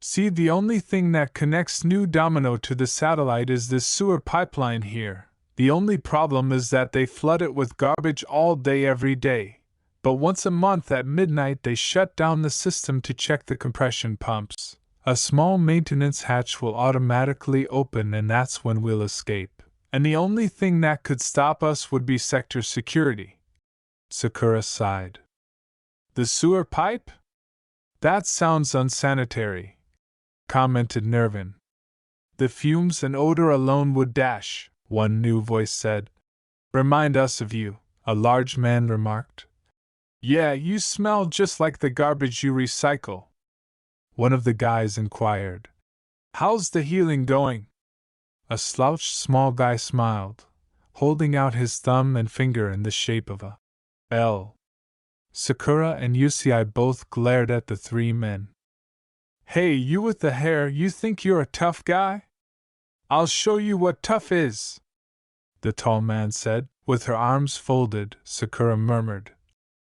See, the only thing that connects New Domino to the satellite is this sewer pipeline here. The only problem is that they flood it with garbage all day every day. But once a month at midnight they shut down the system to check the compression pumps. A small maintenance hatch will automatically open and that's when we'll escape. And the only thing that could stop us would be sector security. Sakura sighed. The sewer pipe? That sounds unsanitary, commented Nervin. The fumes and odor alone would dash, one new voice said. Remind us of you, a large man remarked. Yeah, you smell just like the garbage you recycle, one of the guys inquired. How's the healing going? A slouched small guy smiled, holding out his thumb and finger in the shape of a L. Sakura and Yusei both glared at the three men. Hey, you with the hair, you think you're a tough guy? I'll show you what tough is, the tall man said. With her arms folded, Sakura murmured.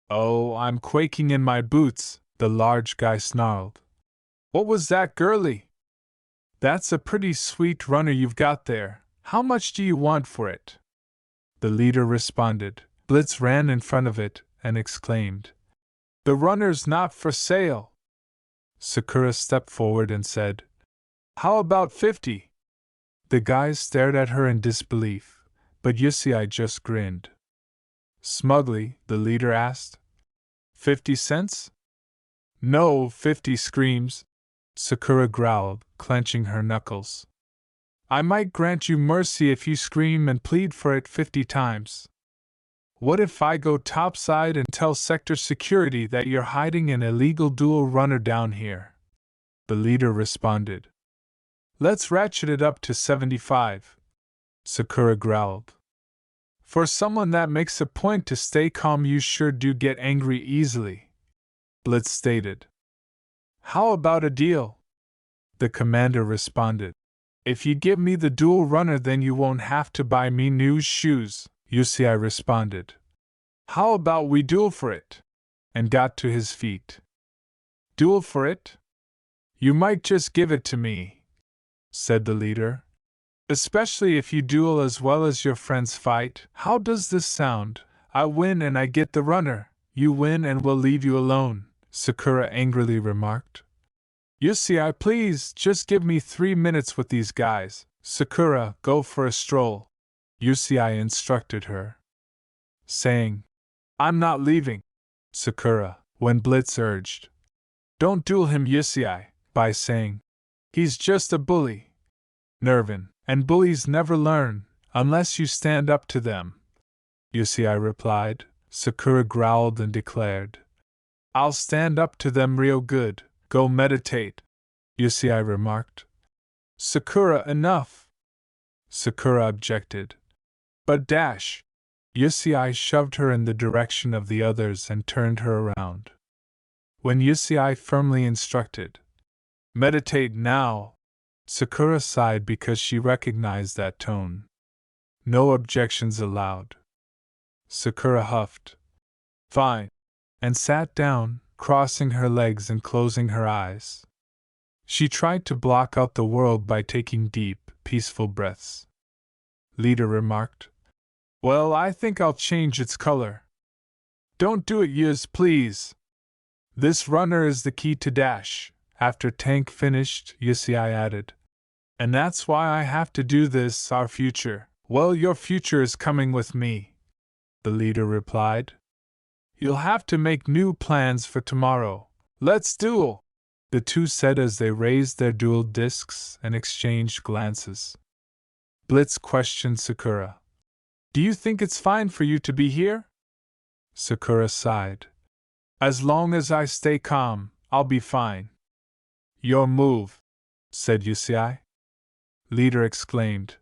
Oh, I'm quaking in my boots, the large guy snarled. What was that, girlie? That's a pretty sweet runner you've got there. How much do you want for it? The leader responded. Blitz ran in front of it and exclaimed. The runner's not for sale. Sakura stepped forward and said, How about 50? The guys stared at her in disbelief, but Yusei just grinned. Smugly, the leader asked, 50 cents? No, 50 screams, Sakura growled, clenching her knuckles. I might grant you mercy if you scream and plead for it 50 times. What if I go topside and tell sector security that you're hiding an illegal dual runner down here? The leader responded. Let's ratchet it up to 75, Sakura growled. For someone that makes a point to stay calm, you sure do get angry easily, Blitz stated. How about a deal? The commander responded. If you give me the dual runner, then you won't have to buy me new shoes, Yusei responded. How about we duel for it? And got to his feet. Duel for it? You might just give it to me, said the leader. Especially if you duel as well as your friends fight. How does this sound? I win and I get the runner. You win and we'll leave you alone, Sakura angrily remarked. Yusei, please, just give me 3 minutes with these guys. Sakura, go for a stroll, Yusei instructed her, saying, I'm not leaving, Sakura, when Blitz urged. Don't duel him, Yusei, by saying, he's just a bully. Nervin, and bullies never learn, unless you stand up to them, Yusei replied. Sakura growled and declared, I'll stand up to them real good. Go meditate, Yusei remarked. Sakura, enough, Sakura objected. But dash. Yusei shoved her in the direction of the others and turned her around. When Yusei firmly instructed, meditate now, Sakura sighed because she recognized that tone. No objections allowed. Sakura huffed. Fine. And sat down, crossing her legs and closing her eyes. She tried to block out the world by taking deep, peaceful breaths. Leader remarked. Well, I think I'll change its color. Don't do it, Yuz, please. This runner is the key to dash. After Tank finished, Yusei added, "And that's why I have to do this, our future." "Well, your future is coming with me," the leader replied. "You'll have to make new plans for tomorrow. Let's duel," the two said as they raised their dual discs and exchanged glances. Blitz questioned Sakura. "Do you think it's fine for you to be here?" Sakura sighed. "As long as I stay calm, I'll be fine." "Your move," said Yusei. Leader exclaimed,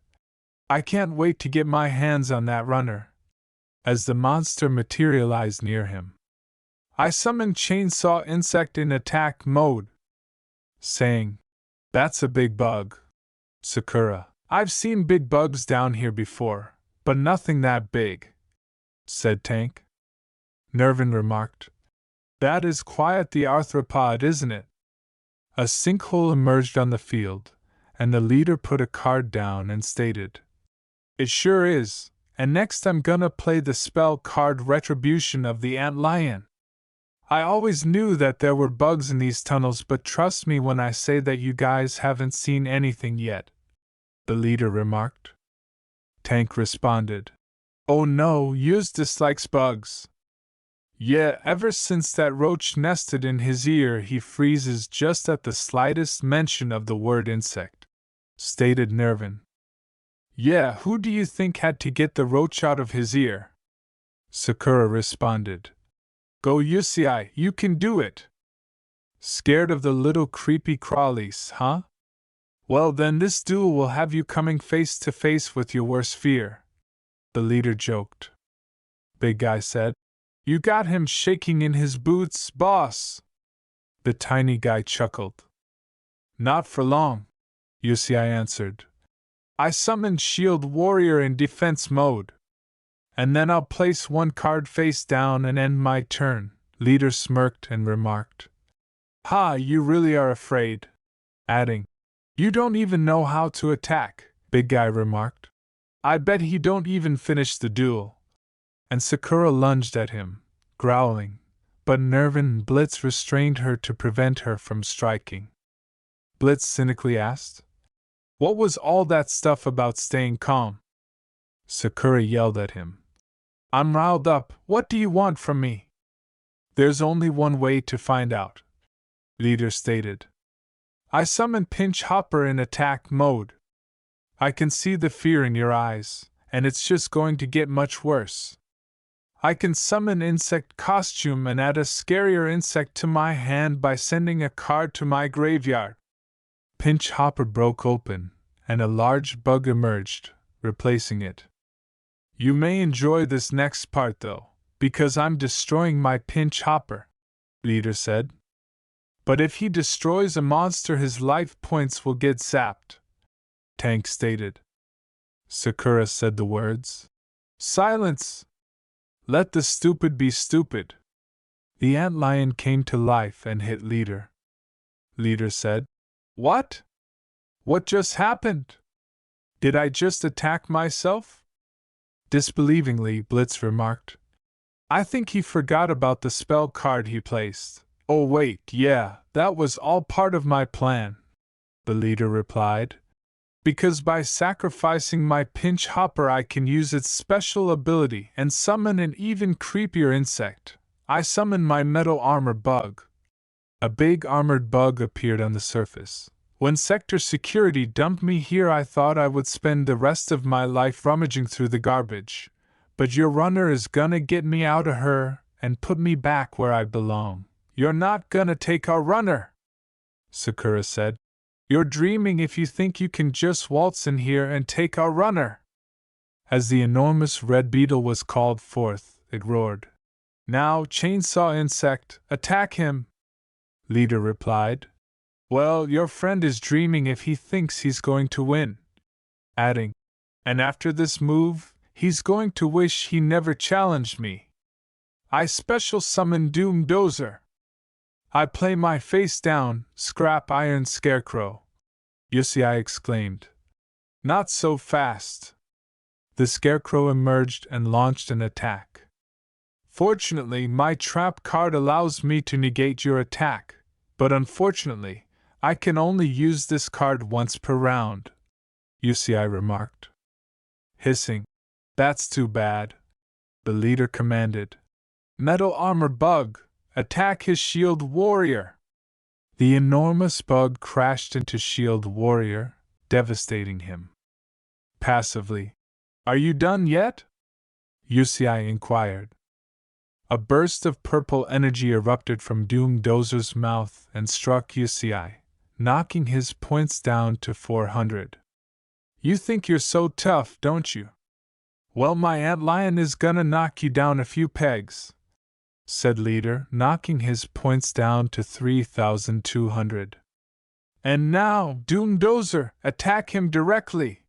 "I can't wait to get my hands on that runner," as the monster materialized near him. "I summoned Chainsaw Insect in attack mode," saying, "That's a big bug." Sakura, "I've seen big bugs down here before, but nothing that big," said Tank. Nervin remarked, "That is quite the arthropod, isn't it?" A sinkhole emerged on the field, and the leader put a card down and stated, "It sure is, and next I'm gonna play the spell card Retribution of the Antlion. I always knew that there were bugs in these tunnels, but trust me when I say that you guys haven't seen anything yet," the leader remarked. Tank responded, "Oh no, Yuz dislikes bugs. Yeah, ever since that roach nested in his ear, he freezes just at the slightest mention of the word insect," stated Nervin. "Yeah, who do you think had to get the roach out of his ear?" Sakura responded, "Go Yusei, you can do it." "Scared of the little creepy crawlies, huh? Well then this duel will have you coming face to face with your worst fear," the leader joked. Big Guy said, "You got him shaking in his boots, boss." The tiny guy chuckled. "Not for long," Yusei answered. "I summoned Shield Warrior in defense mode. And then I'll place one card face down and end my turn." Leader smirked and remarked, "Ha, you really are afraid," adding, "You don't even know how to attack," Big Guy remarked. "I bet he don't even finish the duel." And Sakura lunged at him, growling, but Nervin and Blitz restrained her to prevent her from striking. Blitz cynically asked, "What was all that stuff about staying calm?" Sakura yelled at him, "I'm riled up, what do you want from me?" "There's only one way to find out," Leader stated. "I summoned Pinch Hopper in attack mode. I can see the fear in your eyes, and it's just going to get much worse. I can summon Insect Costume and add a scarier insect to my hand by sending a card to my graveyard." Pinch Hopper broke open, and a large bug emerged, replacing it. "You may enjoy this next part though, because I'm destroying my Pinch Hopper," Leader said. "But if he destroys a monster, his life points will get zapped," Tank stated. Sakura said the words, "Silence! Let the stupid be stupid." The antlion came to life and hit Leader. Leader said, "What? What just happened? Did I just attack myself?" Disbelievingly, Blitz remarked, "I think he forgot about the spell card he placed." "Oh wait, yeah, that was all part of my plan," the leader replied. "Because by sacrificing my Pinch Hopper I can use its special ability and summon an even creepier insect. I summon my Metal Armor Bug." A big armored bug appeared on the surface. "When Sector Security dumped me here, I thought I would spend the rest of my life rummaging through the garbage. But your runner is gonna get me out of her and put me back where I belong." "You're not gonna take our runner," Sakura said. "You're dreaming if you think you can just waltz in here and take our runner." As the enormous red beetle was called forth, it roared, "Now, Chainsaw Insect, attack him!" Leader replied, "Well, your friend is dreaming if he thinks he's going to win," adding, "And after this move, he's going to wish he never challenged me. I special summon Doom Dozer. I play my face down, Scrap Iron Scarecrow," Yusei exclaimed. "Not so fast." The Scarecrow emerged and launched an attack. "Fortunately, my trap card allows me to negate your attack," But unfortunately, I can only use this card once per round, Yusei remarked. Hissing, "That's too bad," the leader commanded. "Metal Armor Bug, attack his Shield Warrior!" The enormous bug crashed into Shield Warrior, devastating him. Passively, "Are you done yet?" Yusei inquired. A burst of purple energy erupted from Doom Dozer's mouth and struck Yusei, knocking his points down to 400. "You think you're so tough, don't you? Well, my antlion is gonna knock you down a few pegs," said Leader, knocking his points down to 3,200. "And now, Doom Dozer, attack him directly,"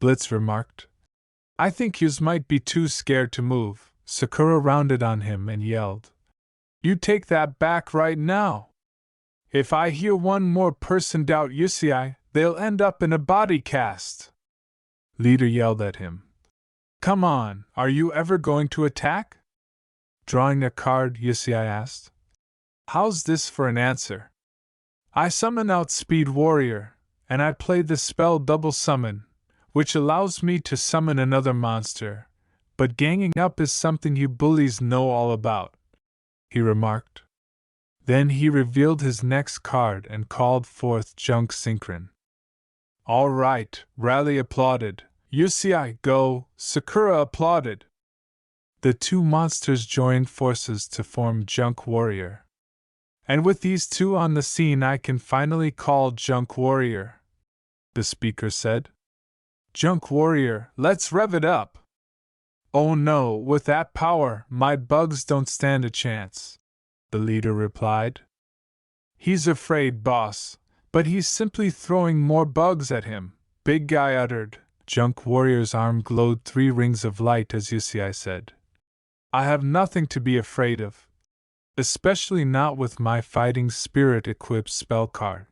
Blitz remarked. "I think yous might be too scared to move." Sakura rounded on him and yelled, "You take that back right now! If I hear one more person doubt Yusei, they'll end up in a body cast." Leader yelled at him, "Come on, are you ever going to attack?" Drawing a card, Yusei asked, "How's this for an answer? I summon Outspeed Warrior, and I play the spell Double Summon, which allows me to summon another monster, but ganging up is something you bullies know all about," he remarked. Then he revealed his next card and called forth Junk Synchron. "All right," Rally applauded. "Yusei, go!" Sakura applauded. The two monsters joined forces to form Junk Warrior. "And with these two on the scene, I can finally call Junk Warrior," the speaker said. "Junk Warrior, let's rev it up!" "Oh no, with that power, my bugs don't stand a chance," the leader replied. "He's afraid, boss, but he's simply throwing more bugs at him," Big Guy uttered. Junk Warrior's arm glowed 3 rings of light as Yusei said, "I have nothing to be afraid of. Especially not with my Fighting Spirit equipped spell card.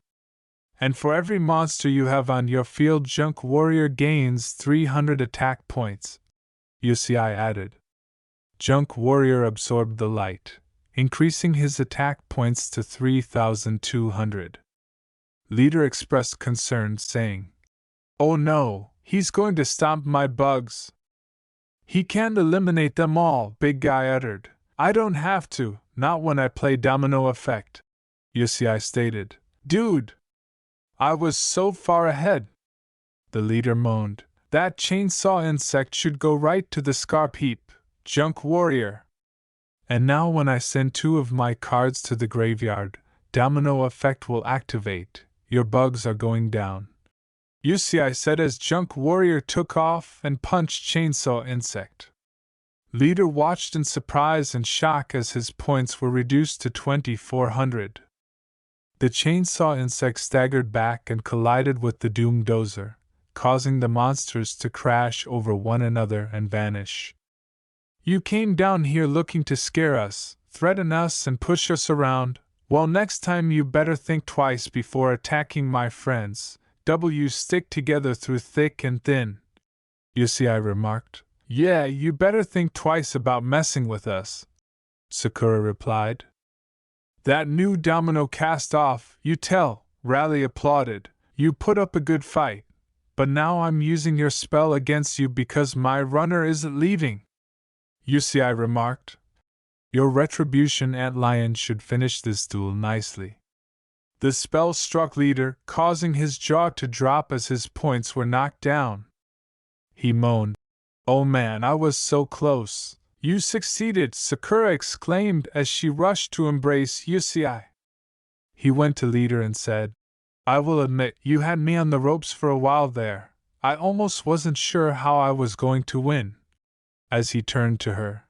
And for every monster you have on your field, Junk Warrior gains 300 attack points," Yusei added. Junk Warrior absorbed the light, increasing his attack points to 3,200. Leader expressed concern, saying, "Oh no, he's going to stomp my bugs." "He can't eliminate them all," Big Guy uttered. "I don't have to, not when I play Domino Effect," Yusei stated. "Dude! I was so far ahead," the leader moaned. "That chainsaw insect should go right to the scarp heap, Junk Warrior. And now when I send 2 of my cards to the graveyard, Domino Effect will activate. Your bugs are going down," Yusei said as Junk Warrior took off and punched Chainsaw Insect. Leader watched in surprise and shock as his points were reduced to 2,400. The Chainsaw Insect staggered back and collided with the Doom Dozer, causing the monsters to crash over one another and vanish. "You came down here looking to scare us, threaten us, and push us around. Well, next time you better think twice before attacking my friends. Stick together through thick and thin," Yusei remarked. "Yeah, you better think twice about messing with us," Sakura replied. "That new domino cast off, you tell," Rally applauded. "You put up a good fight. But now I'm using your spell against you because my runner isn't leaving," Yusei remarked. "Your Retribution Antlion should finish this duel nicely." The spell struck Leader, causing his jaw to drop as his points were knocked down. He moaned, "Oh man, I was so close." "You succeeded," Sakura exclaimed as she rushed to embrace Yusei. He went to Leader and said, "I will admit, you had me on the ropes for a while there. I almost wasn't sure how I was going to win." As he turned to her,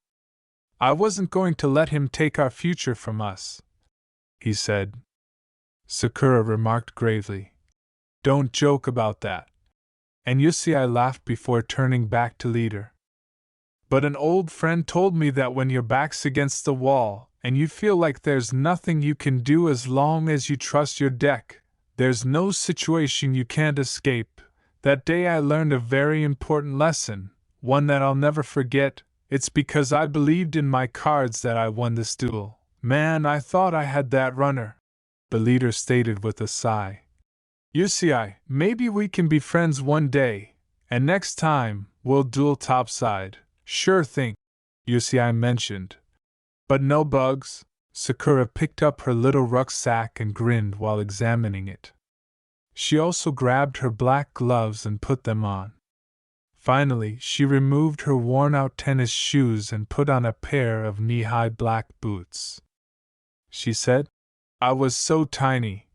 "I wasn't going to let him take our future from us," he said. Sakura remarked gravely, "Don't joke about that." And Yusei laughed before turning back to Leader. "But an old friend told me that when your back's against the wall, and you feel like there's nothing you can do as long as you trust your deck, there's no situation you can't escape. That day I learned a very important lesson, one that I'll never forget. It's because I believed in my cards that I won this duel. Man, I thought I had that runner." the leader stated with a sigh. Yusei, maybe we can be friends one day, and next time, we'll duel topside. Sure thing, Yusei mentioned. But no bugs. Sakura picked up her little rucksack and grinned while examining it. She also grabbed her black gloves and put them on. Finally, she removed her worn-out tennis shoes and put on a pair of knee-high black boots. She said, "I was so tiny,"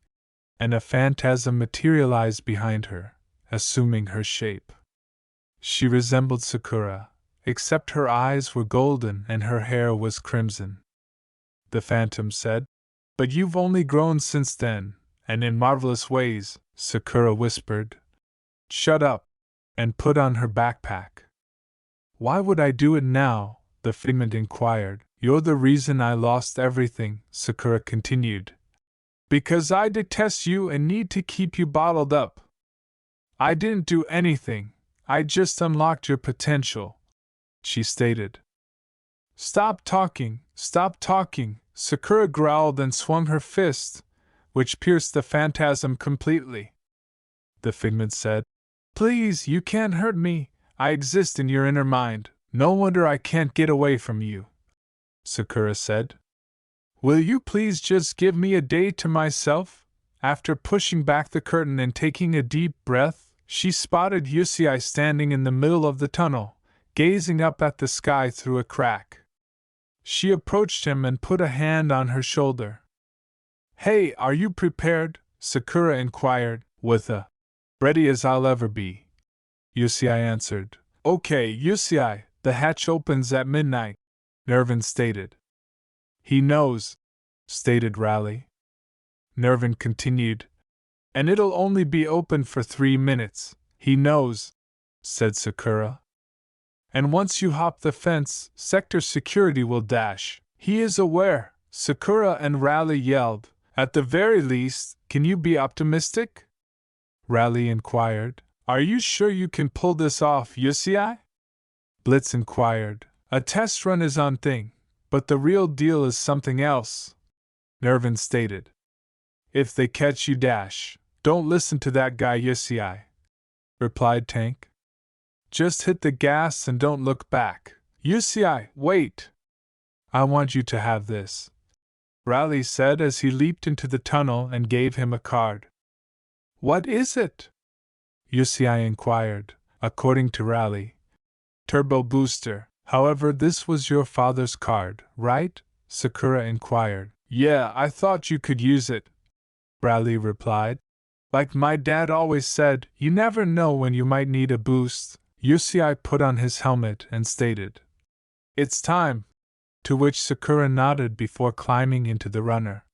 and a phantasm materialized behind her, assuming her shape. She resembled Sakura, except her eyes were golden and her hair was crimson. The phantom said, "But you've only grown since then, and in marvelous ways," Sakura whispered. "Shut up," and put on her backpack. "Why would I do it now?" the figment inquired. "You're the reason I lost everything," Sakura continued. "Because I detest you and need to keep you bottled up. I didn't do anything, I just unlocked your potential," she stated. Stop talking, Sakura growled and swung her fist, which pierced the phantasm completely. The figment said, "Please, you can't hurt me, I exist in your inner mind, no wonder I can't get away from you," Sakura said. "Will you please just give me a day to myself?" After pushing back the curtain and taking a deep breath, she spotted Yusei standing in the middle of the tunnel, gazing up at the sky through a crack. She approached him and put a hand on her shoulder. "Hey, are you prepared?" Sakura inquired, with a "ready as I'll ever be." Yusei answered. "Okay, Yusei, the hatch opens at midnight," Nervin stated. "He knows," stated Raleigh. Nervin continued. "And it'll only be open for 3 minutes, he knows," said Sakura. "And once you hop the fence, sector security will dash." "He is aware," Sakura and Raleigh yelled. "At the very least, can you be optimistic?" Raleigh inquired. "Are you sure you can pull this off, Yusei?" Blitz inquired. "A test run is on thing, but the real deal is something else," Nervin stated. "If they catch you, dash. Don't listen to that guy, Yusei," replied Tank. "Just hit the gas and don't look back." "Yusei, wait! I want you to have this," Raleigh said as he leaped into the tunnel and gave him a card. "What is it?" Yusei inquired. "According to Raleigh, Turbo Booster. However, this was your father's card, right?" Sakura inquired. "Yeah, I thought you could use it," Raleigh replied. "Like my dad always said, you never know when you might need a boost." Yusei put on his helmet and stated, "It's time," to which Sakura nodded before climbing into the runner.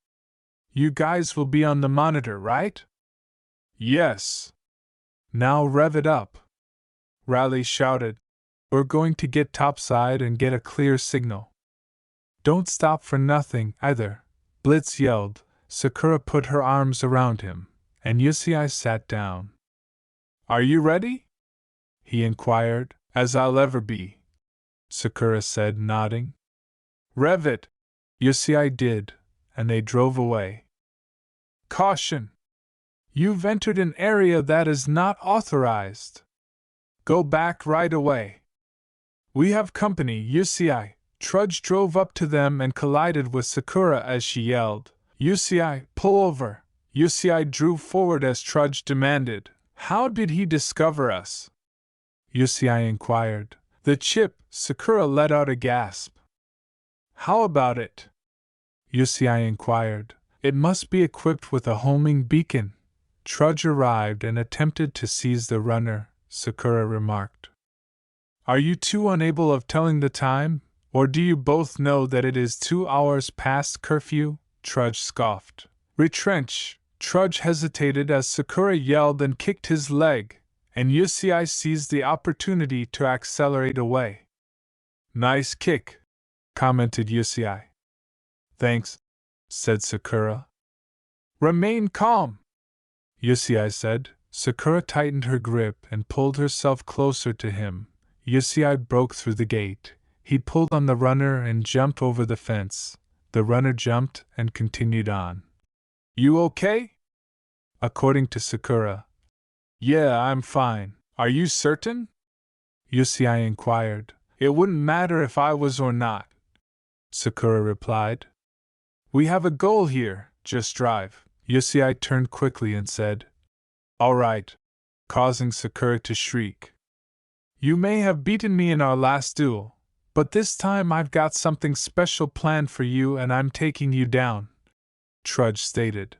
"You guys will be on the monitor, right?" "Yes." "Now rev it up," Raleigh shouted. "We're going to get topside and get a clear signal." "Don't stop for nothing, either," Blitz yelled. Sakura put her arms around him, and Yusei sat down. "Are you ready?" he inquired. "As I'll ever be," Sakura said, nodding. "Rev it!" Yusei did, and they drove away. "Caution! You've entered an area that is not authorized. Go back right away. We have company, Yusei." Trudge drove up to them and collided with Sakura as she yelled, "Yusei, pull over!" Yusei drew forward as Trudge demanded. "How did he discover us?" Yusei inquired. "The chip," Sakura let out a gasp. "How about it?" Yusei inquired. "It must be equipped with a homing beacon." Trudge arrived and attempted to seize the runner, Sakura remarked. "Are you two unable of telling the time, or do you both know that it is 2 hours past curfew?" Trudge scoffed. "Retrench!" Trudge hesitated as Sakura yelled and kicked his leg, and Yusei seized the opportunity to accelerate away. "Nice kick," commented Yusei. "Thanks," said Sakura. "Remain calm," Yusei said. Sakura tightened her grip and pulled herself closer to him. Yusei broke through the gate. He pulled on the runner and jumped over the fence. The runner jumped and continued on. You okay? According to Sakura. Yeah, I'm fine. Are you certain? Yusei inquired. It wouldn't matter if I was or not, Sakura replied. We have a goal here, just drive. Yusei turned quickly and said, All right, causing Sakura to shriek. You may have beaten me in our last duel, but this time I've got something special planned for you and I'm taking you down, Trudge stated.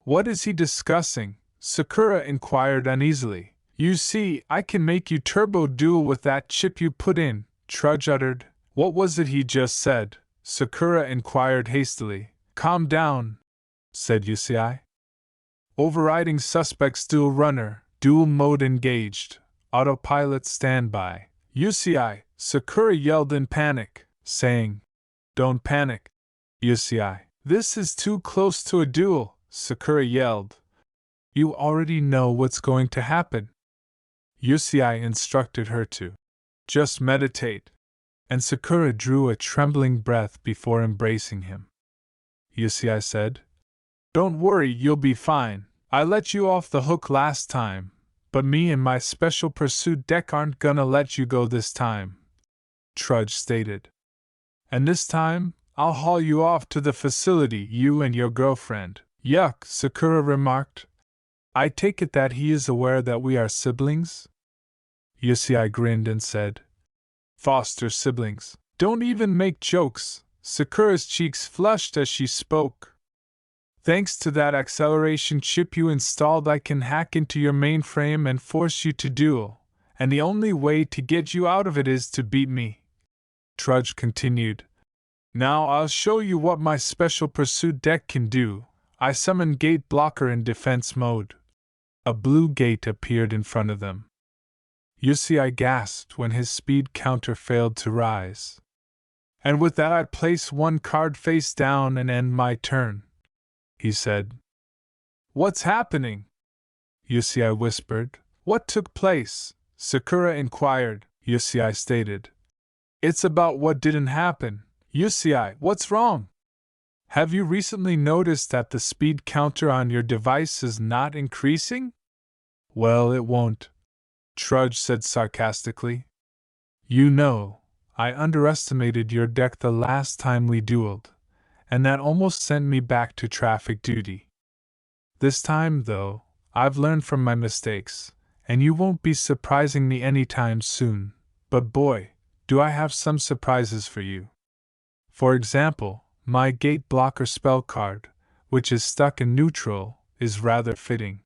What is he discussing? Sakura inquired uneasily. You see, I can make you turbo duel with that chip you put in, Trudge uttered. What was it he just said? Sakura inquired hastily. Calm down, said Yusei. Overriding suspects dual runner, dual mode engaged, autopilot standby. Yusei, Sakura yelled in panic, saying, Don't panic, Yusei. This is too close to a duel, Sakura yelled. You already know what's going to happen. Yusei instructed her to just meditate, and Sakura drew a trembling breath before embracing him. Yusei said, Don't worry, you'll be fine. I let you off the hook last time, but me and my special pursuit deck aren't gonna let you go this time, Trudge stated. And this time, I'll haul you off to the facility, you and your girlfriend. Yuck, Sakura remarked. I take it that he is aware that we are siblings? Yusei grinned and said, Foster siblings. Don't even make jokes. Sakura's cheeks flushed as she spoke. Thanks to that acceleration chip you installed, I can hack into your mainframe and force you to duel, and the only way to get you out of it is to beat me. Trudge continued. Now I'll show you what my special pursuit deck can do. I summon Gate Blocker in defense mode. A blue gate appeared in front of them. Yusei gasped when his speed counter failed to rise. And with that I place one card face down and end my turn, he said. What's happening? Yusei whispered. What took place? Sakura inquired. Yusei stated. It's about what didn't happen. Yusei, what's wrong? Have you recently noticed that the speed counter on your device is not increasing? Well, it won't, Trudge said sarcastically. You know, I underestimated your deck the last time we dueled, and that almost sent me back to traffic duty. This time, though, I've learned from my mistakes, and you won't be surprising me anytime soon. But boy, do I have some surprises for you. For example, my Gate Blocker spell card, which is stuck in neutral, is rather fitting.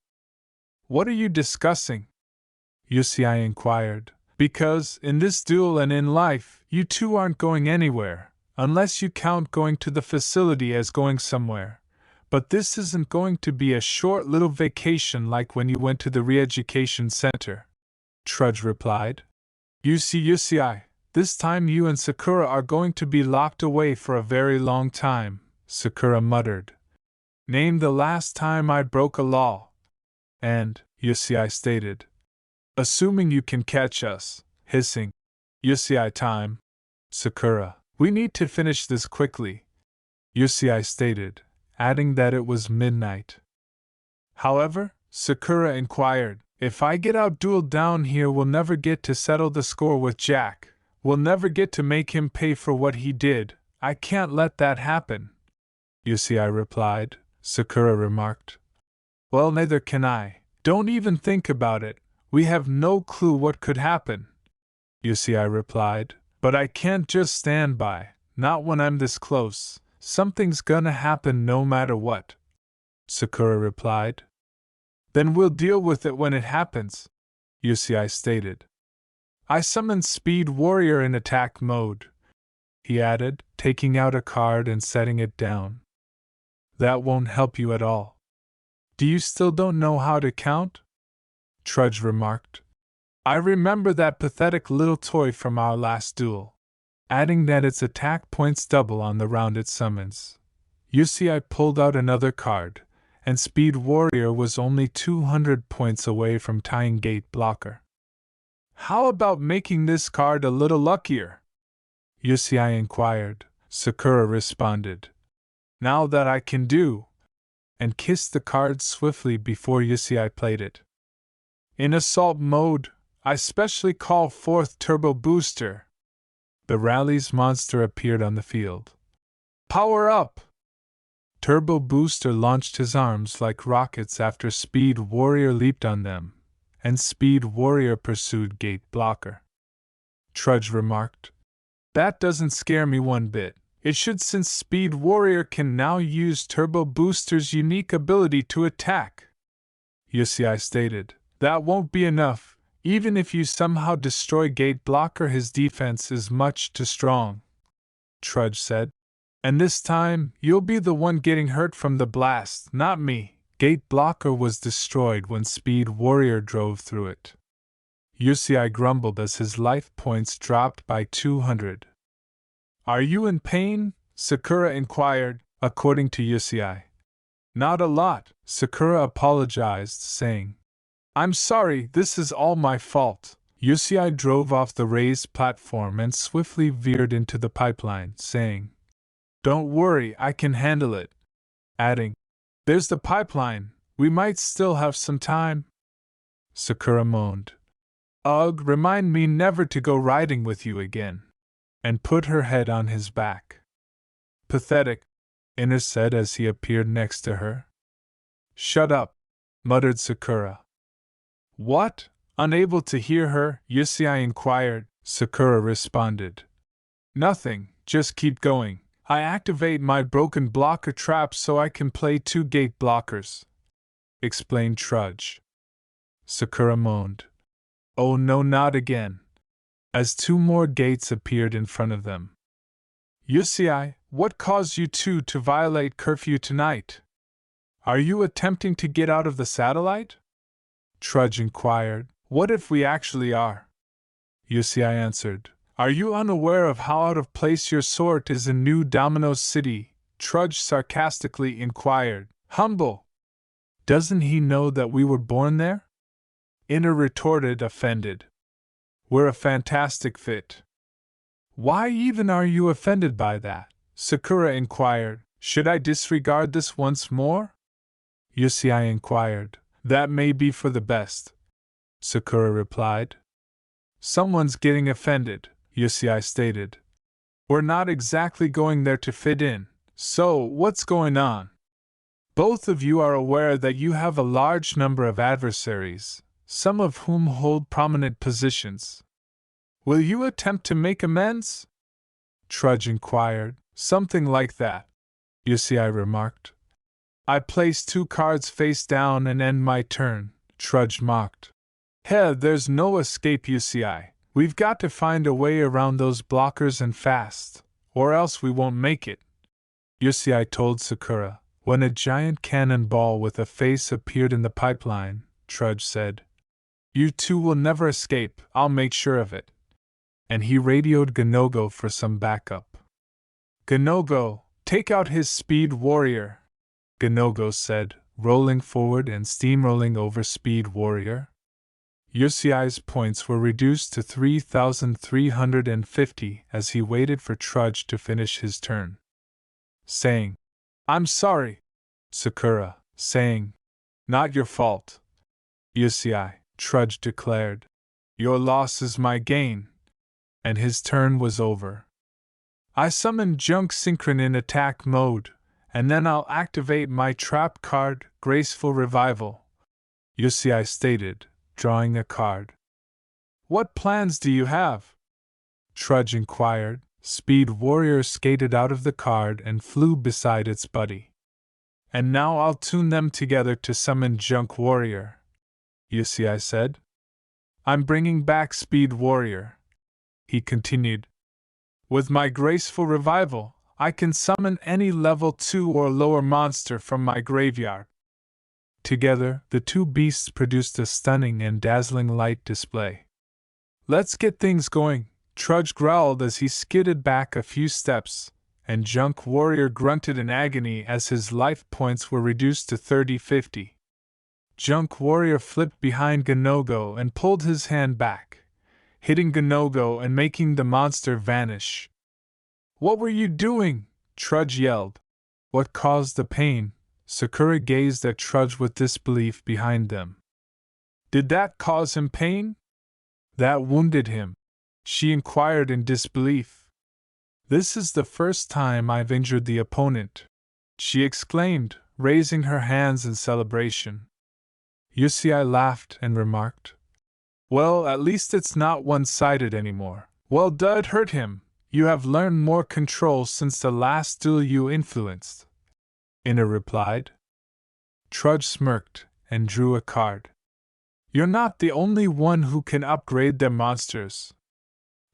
What are you discussing? Yusei inquired. Because, in this duel and in life, you two aren't going anywhere, unless you count going to the facility as going somewhere. But this isn't going to be a short little vacation like when you went to the re-education center, Trudge replied. You see, Yusei, this time you and Sakura are going to be locked away for a very long time, Sakura muttered. Name the last time I broke a law. And, Yusei stated. Assuming you can catch us, hissing. Yusei time. Sakura. We need to finish this quickly, Yusei stated, adding that it was midnight. However, Sakura inquired, if I get outdueled down here we'll never get to settle the score with Jack. We'll never get to make him pay for what he did. I can't let that happen. Yusei replied. Sakura remarked. Well, neither can I. Don't even think about it. We have no clue what could happen. Yusei replied. But I can't just stand by. Not when I'm this close. Something's gonna happen no matter what. Sakura replied. Then we'll deal with it when it happens, Yusei stated. I summoned Speed Warrior in attack mode, he added, taking out a card and setting it down. That won't help you at all. Do you still don't know how to count? Trudge remarked. I remember that pathetic little toy from our last duel, adding that its attack points double on the round it summons. Yusei pulled out another card, and Speed Warrior was only 200 points away from tying Gate Blocker. How about making this card a little luckier? Yusei inquired. Sakura responded. Now that I can do, and kissed the card swiftly before Yusei played it. In assault mode, I specially call forth Turbo Booster. The rally's monster appeared on the field. Power up! Turbo Booster launched his arms like rockets after Speed Warrior leaped on them, and Speed Warrior pursued Gate Blocker. Trudge remarked, "That doesn't scare me one bit. It should, since Speed Warrior can now use Turbo Booster's unique ability to attack." Yusei stated, "That won't be enough. Even if you somehow destroy Gate Blocker, his defense is much too strong." Trudge said, "And this time, you'll be the one getting hurt from the blast, not me." Gate Blocker was destroyed when Speed Warrior drove through it. Yusei grumbled as his life points dropped by 200. "Are you in pain?" Sakura inquired, according to Yusei. "Not a lot," Sakura apologized, saying, "I'm sorry, this is all my fault." Yusei drove off the raised platform and swiftly veered into the pipeline, saying, "Don't worry, I can handle it," adding, "There's the pipeline, we might still have some time." Sakura moaned, "Ugh, remind me never to go riding with you again," and put her head on his back. "Pathetic," Iner said as he appeared next to her. "Shut up," muttered Sakura. "What?" Unable to hear her, Yusei inquired. Sakura responded, "Nothing, just keep going. I activate my broken blocker trap so I can play 2 gate blockers," explained Trudge. Sakura moaned, "Oh no, not again," as 2 more gates appeared in front of them. "Yusei, what caused you two to violate curfew tonight? Are you attempting to get out of the satellite?" Trudge inquired. "What if we actually are?" Yusei answered, "Are you unaware of how out of place your sort is in New Domino City?" Trudge sarcastically inquired. "Humble! Doesn't he know that we were born there?" Iner retorted, offended. "We're a fantastic fit." "Why even are you offended by that?" Sakura inquired. "Should I disregard this once more?" Yusei inquired. "That may be for the best," Sakura replied. "Someone's getting offended," Yusei stated. "We're not exactly going there to fit in, so what's going on? Both of you are aware that you have a large number of adversaries, some of whom hold prominent positions. Will you attempt to make amends?" Trudge inquired. "Something like that," Yusei remarked. "I place 2 cards face down and end my turn," Trudge mocked. "Heh, there's no escape, Yusei. We've got to find a way around those blockers and fast, or else we won't make it," Yusei told Sakura. When a giant cannonball with a face appeared in the pipeline, Trudge said, "You two will never escape, I'll make sure of it." And he radioed Ganogo for some backup. "Ganogo, take out his Speed Warrior," Ganogo said, rolling forward and steamrolling over Speed Warrior. Yusei's points were reduced to 3,350 as he waited for Trudge to finish his turn. Saying, "I'm sorry," Sakura, saying, "Not your fault." "Yusei," Trudge declared, "your loss is my gain." And his turn was over. "I summon Junk Synchron in attack mode, and then I'll activate my trap card, Graceful Revival," Yusei stated, drawing a card. "What plans do you have?" Trudge inquired. Speed Warrior skated out of the card and flew beside its buddy. "And now I'll tune them together to summon Junk Warrior," Yusei said. "I'm bringing back Speed Warrior," he continued. "With my Graceful Revival, I can summon any level 2 or lower monster from my graveyard." Together, the 2 beasts produced a stunning and dazzling light display. "Let's get things going," Trudge growled as he skidded back a few steps, and Junk Warrior grunted in agony as his life points were reduced to 30-50. Junk Warrior flipped behind Ganogo and pulled his hand back, hitting Ganogo and making the monster vanish. "What were you doing?" Trudge yelled. "What caused the pain?" Sakura gazed at Trudge with disbelief behind them. Did that cause him pain? That wounded him? She inquired in disbelief. This is the first time I've injured the opponent, she exclaimed, raising her hands in celebration. Yusei laughed and remarked, Well, at least it's not one-sided anymore. Well, it hurt him. You have learned more control since the last duel you influenced, Ina replied. Trudge smirked and drew a card. You're not the only one who can upgrade their monsters.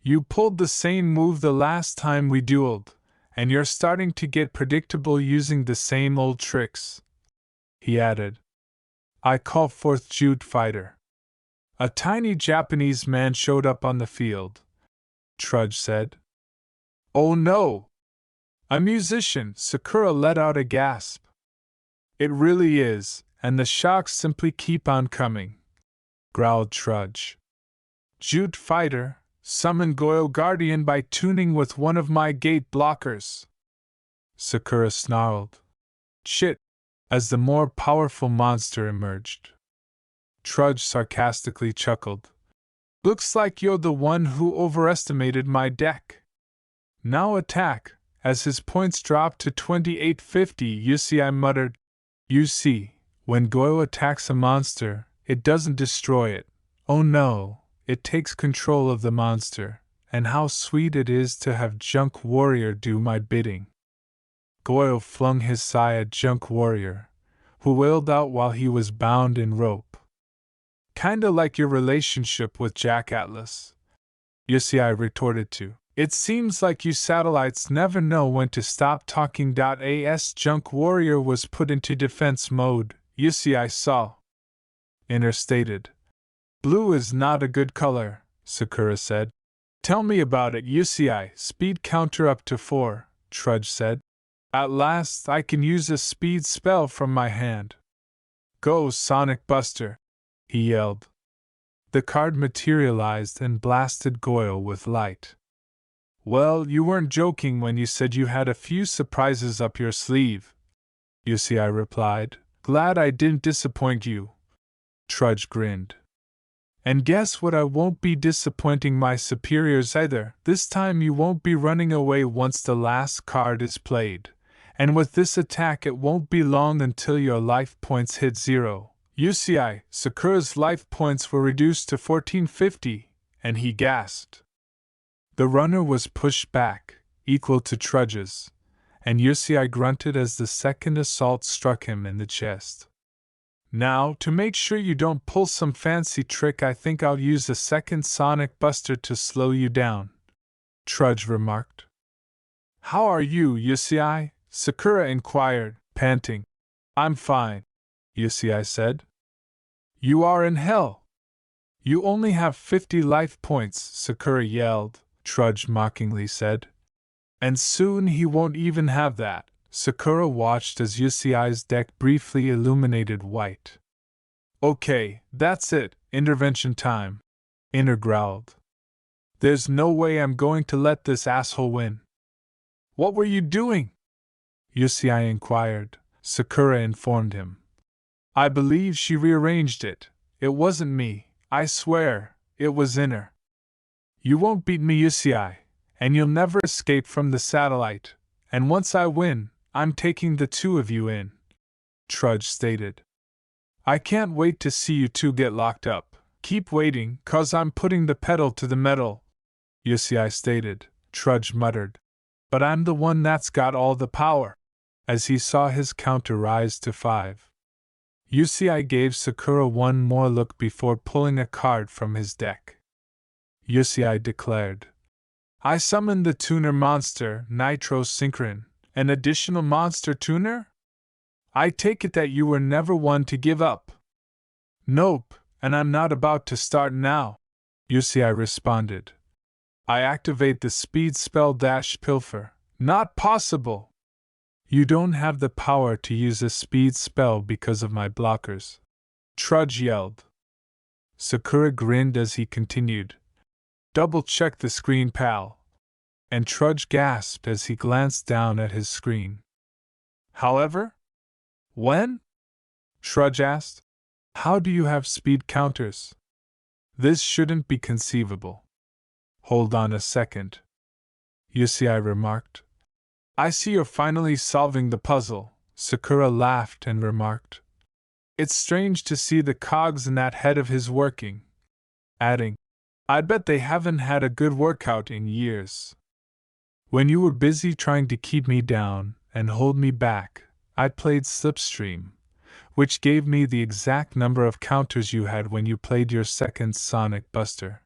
You pulled the same move the last time we dueled, and you're starting to get predictable using the same old tricks, he added. I call forth Jude Fighter. A tiny Japanese man showed up on the field, Trudge said. Oh no! A musician, Sakura let out a gasp. It really is, and the shocks simply keep on coming, growled Trudge. Jude Fighter, summon Goyo Guardian by tuning with one of my gate blockers, Sakura snarled. Shit, as the more powerful monster emerged. Trudge sarcastically chuckled. Looks like you're the one who overestimated my deck. Now attack, as his points dropped to 2850. Yusei muttered. You see, when Goyo attacks a monster, it doesn't destroy it. Oh no, it takes control of the monster, and how sweet it is to have Junk Warrior do my bidding. Goyo flung his sigh at Junk Warrior, who wailed out while he was bound in rope. Kinda like your relationship with Jack Atlas, Yusei retorted to. It seems like you satellites never know when to stop talking. As Junk Warrior was put into defense mode, Yusei saw. Inner stated. Blue is not a good color, Sakura said. Tell me about it. Yusei, speed counter up to 4, Trudge said. At last I can use a speed spell from my hand. Go, Sonic Buster, he yelled. The card materialized and blasted Goyo with light. Well, you weren't joking when you said you had a few surprises up your sleeve, Yusei replied. Glad I didn't disappoint you. Trudge grinned. And guess what, I won't be disappointing my superiors either. This time you won't be running away once the last card is played. And with this attack it won't be long until your life points hit 0. Yusei, Sakura's life points were reduced to 1450, and he gasped. The runner was pushed back, equal to Trudge's, and Yusei grunted as the second assault struck him in the chest. Now, to make sure you don't pull some fancy trick, I think I'll use a second Sonic Buster to slow you down, Trudge remarked. How are you, Yusei? Sakura inquired, panting. I'm fine, Yusei said. You are in hell. You only have 50 life points, Sakura yelled, Trudge mockingly said. And soon he won't even have that. Sakura watched as Yusei's deck briefly illuminated white. Okay, that's it, intervention time, Inner growled. There's no way I'm going to let this asshole win. What were you doing? Yusei inquired. Sakura informed him. I believe she rearranged it. It wasn't me, I swear, it was Inner. You won't beat me, Yusei, and you'll never escape from the satellite, and once I win, I'm taking the two of you in, Trudge stated. I can't wait to see you two get locked up. Keep waiting, 'cause I'm putting the pedal to the metal, Yusei stated. Trudge muttered. But I'm the one that's got all the power, as he saw his counter rise to 5. Yusei gave Sakura one more look before pulling a card from his deck. Yusei declared. I summoned the tuner monster, Nitro Synchron, an additional monster tuner? I take it that you were never one to give up. Nope, and I'm not about to start now, Yusei responded. I activate the speed spell Pilfer. Not possible! You don't have the power to use a speed spell because of my blockers, Trudge yelled. Sakura grinned as he continued. Double-check the screen, pal. And Trudge gasped as he glanced down at his screen. However? When? Trudge asked. How do you have speed counters? This shouldn't be conceivable. Hold on a second. Yusei remarked. I see you're finally solving the puzzle, Sakura laughed and remarked. It's strange to see the cogs in that head of his working. Adding, I bet they haven't had a good workout in years. When you were busy trying to keep me down and hold me back, I played Slipstream, which gave me the exact number of counters you had when you played your second Sonic Buster.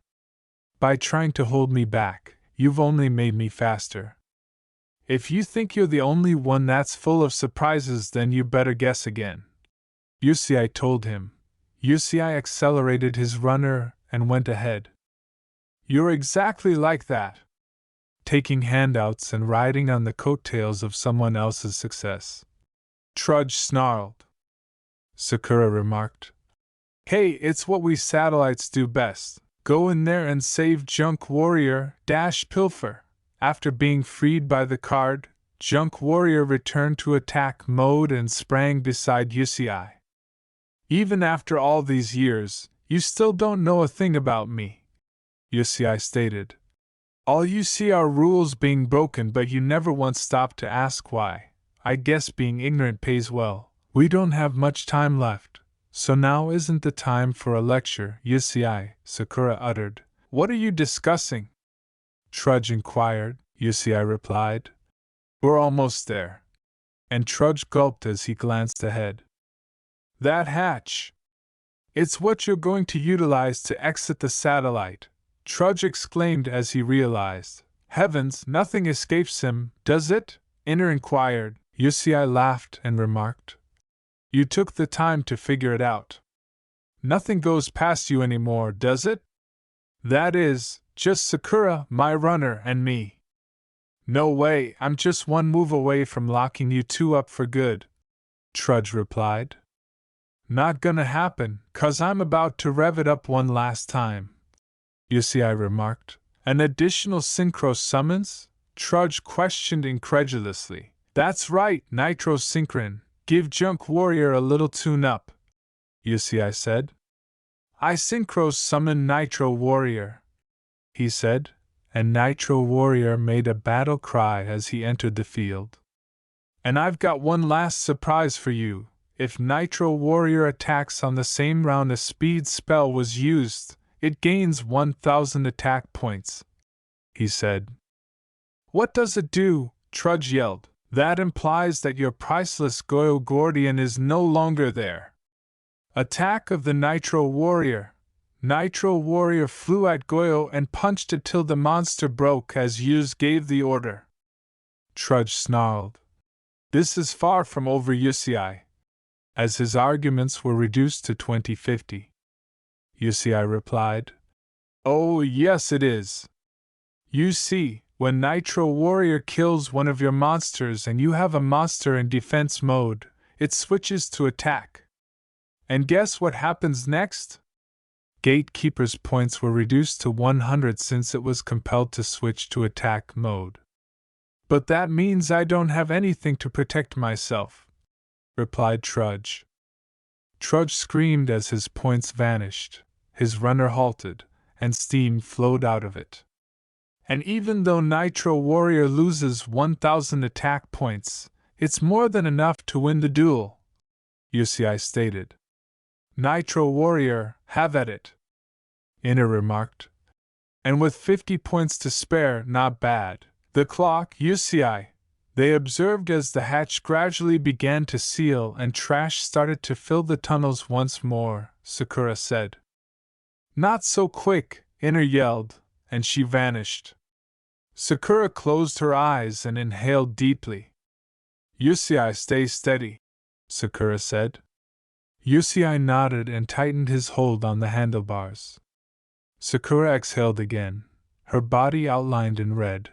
By trying to hold me back, you've only made me faster. If you think you're the only one that's full of surprises, then you better guess again. Yusei told him. Yusei accelerated his runner and went ahead. You're exactly like that. Taking handouts and riding on the coattails of someone else's success. Trudge snarled. Sakura remarked. Hey, it's what we satellites do best. Go in there and save Junk Warrior - pilfer. After being freed by the card, Junk Warrior returned to attack mode and sprang beside Yusei. Even after all these years, you still don't know a thing about me, Yusei stated. All you see are rules being broken, but you never once stopped to ask why. I guess being ignorant pays well. We don't have much time left, so now isn't the time for a lecture, Yusei, Sakura uttered. What are you discussing? Trudge inquired. Yusei replied. We're almost there. And Trudge gulped as he glanced ahead. That hatch! It's what you're going to utilize to exit the satellite, Trudge exclaimed as he realized. Heavens, nothing escapes him, does it? Inner inquired. Yusei laughed and remarked. You took the time to figure it out. Nothing goes past you anymore, does it? That is, just Sakura, my runner, and me. No way, I'm just one move away from locking you two up for good, Trudge replied. Not gonna happen, 'cause I'm about to rev it up one last time, Yusei remarked. An additional synchro summons? Trudge questioned incredulously. That's right, Nitro Synchron. Give Junk Warrior a little tune-up, Yusei said. I synchro summon Nitro Warrior, he said, and Nitro Warrior made a battle cry as he entered the field. And I've got one last surprise for you. If Nitro Warrior attacks on the same round a speed spell was used, it gains 1,000 attack points, he said. What does it do? Trudge yelled. That implies that your priceless Goyo Gordian is no longer there. Attack of the Nitro Warrior. Nitro Warrior flew at Goyo and punched it till the monster broke as Yuz gave the order. Trudge snarled. This is far from over, Yusei, as his arguments were reduced to 20-50. Yusei replied. Oh, yes it is. You see, when Nitro Warrior kills one of your monsters and you have a monster in defense mode, it switches to attack. And guess what happens next? Gatekeeper's points were reduced to 100 since it was compelled to switch to attack mode. But that means I don't have anything to protect myself, replied Trudge. Trudge screamed as his points vanished, his runner halted, and steam flowed out of it. And even though Nitro Warrior loses 1,000 attack points, it's more than enough to win the duel, Yusei stated. Nitro Warrior, have at it, Inner remarked. And with 50 points to spare, not bad. The clock, Yusei, they observed as the hatch gradually began to seal and trash started to fill the tunnels once more, Sakura said. Not so quick, Inner yelled, and she vanished. Sakura closed her eyes and inhaled deeply. Yusei, stay steady, Sakura said. Yusei nodded and tightened his hold on the handlebars. Sakura exhaled again, her body outlined in red,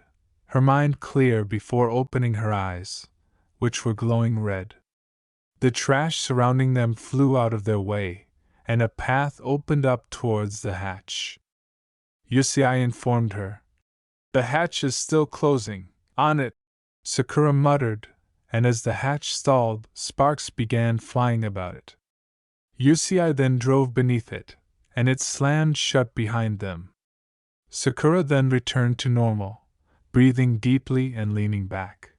her mind clear before opening her eyes, which were glowing red. The trash surrounding them flew out of their way, and a path opened up towards the hatch. Yusei informed her. The hatch is still closing. On it, Sakura muttered, and as the hatch stalled, sparks began flying about it. Yusei then drove beneath it, and it slammed shut behind them. Sakura then returned to normal, breathing deeply and leaning back.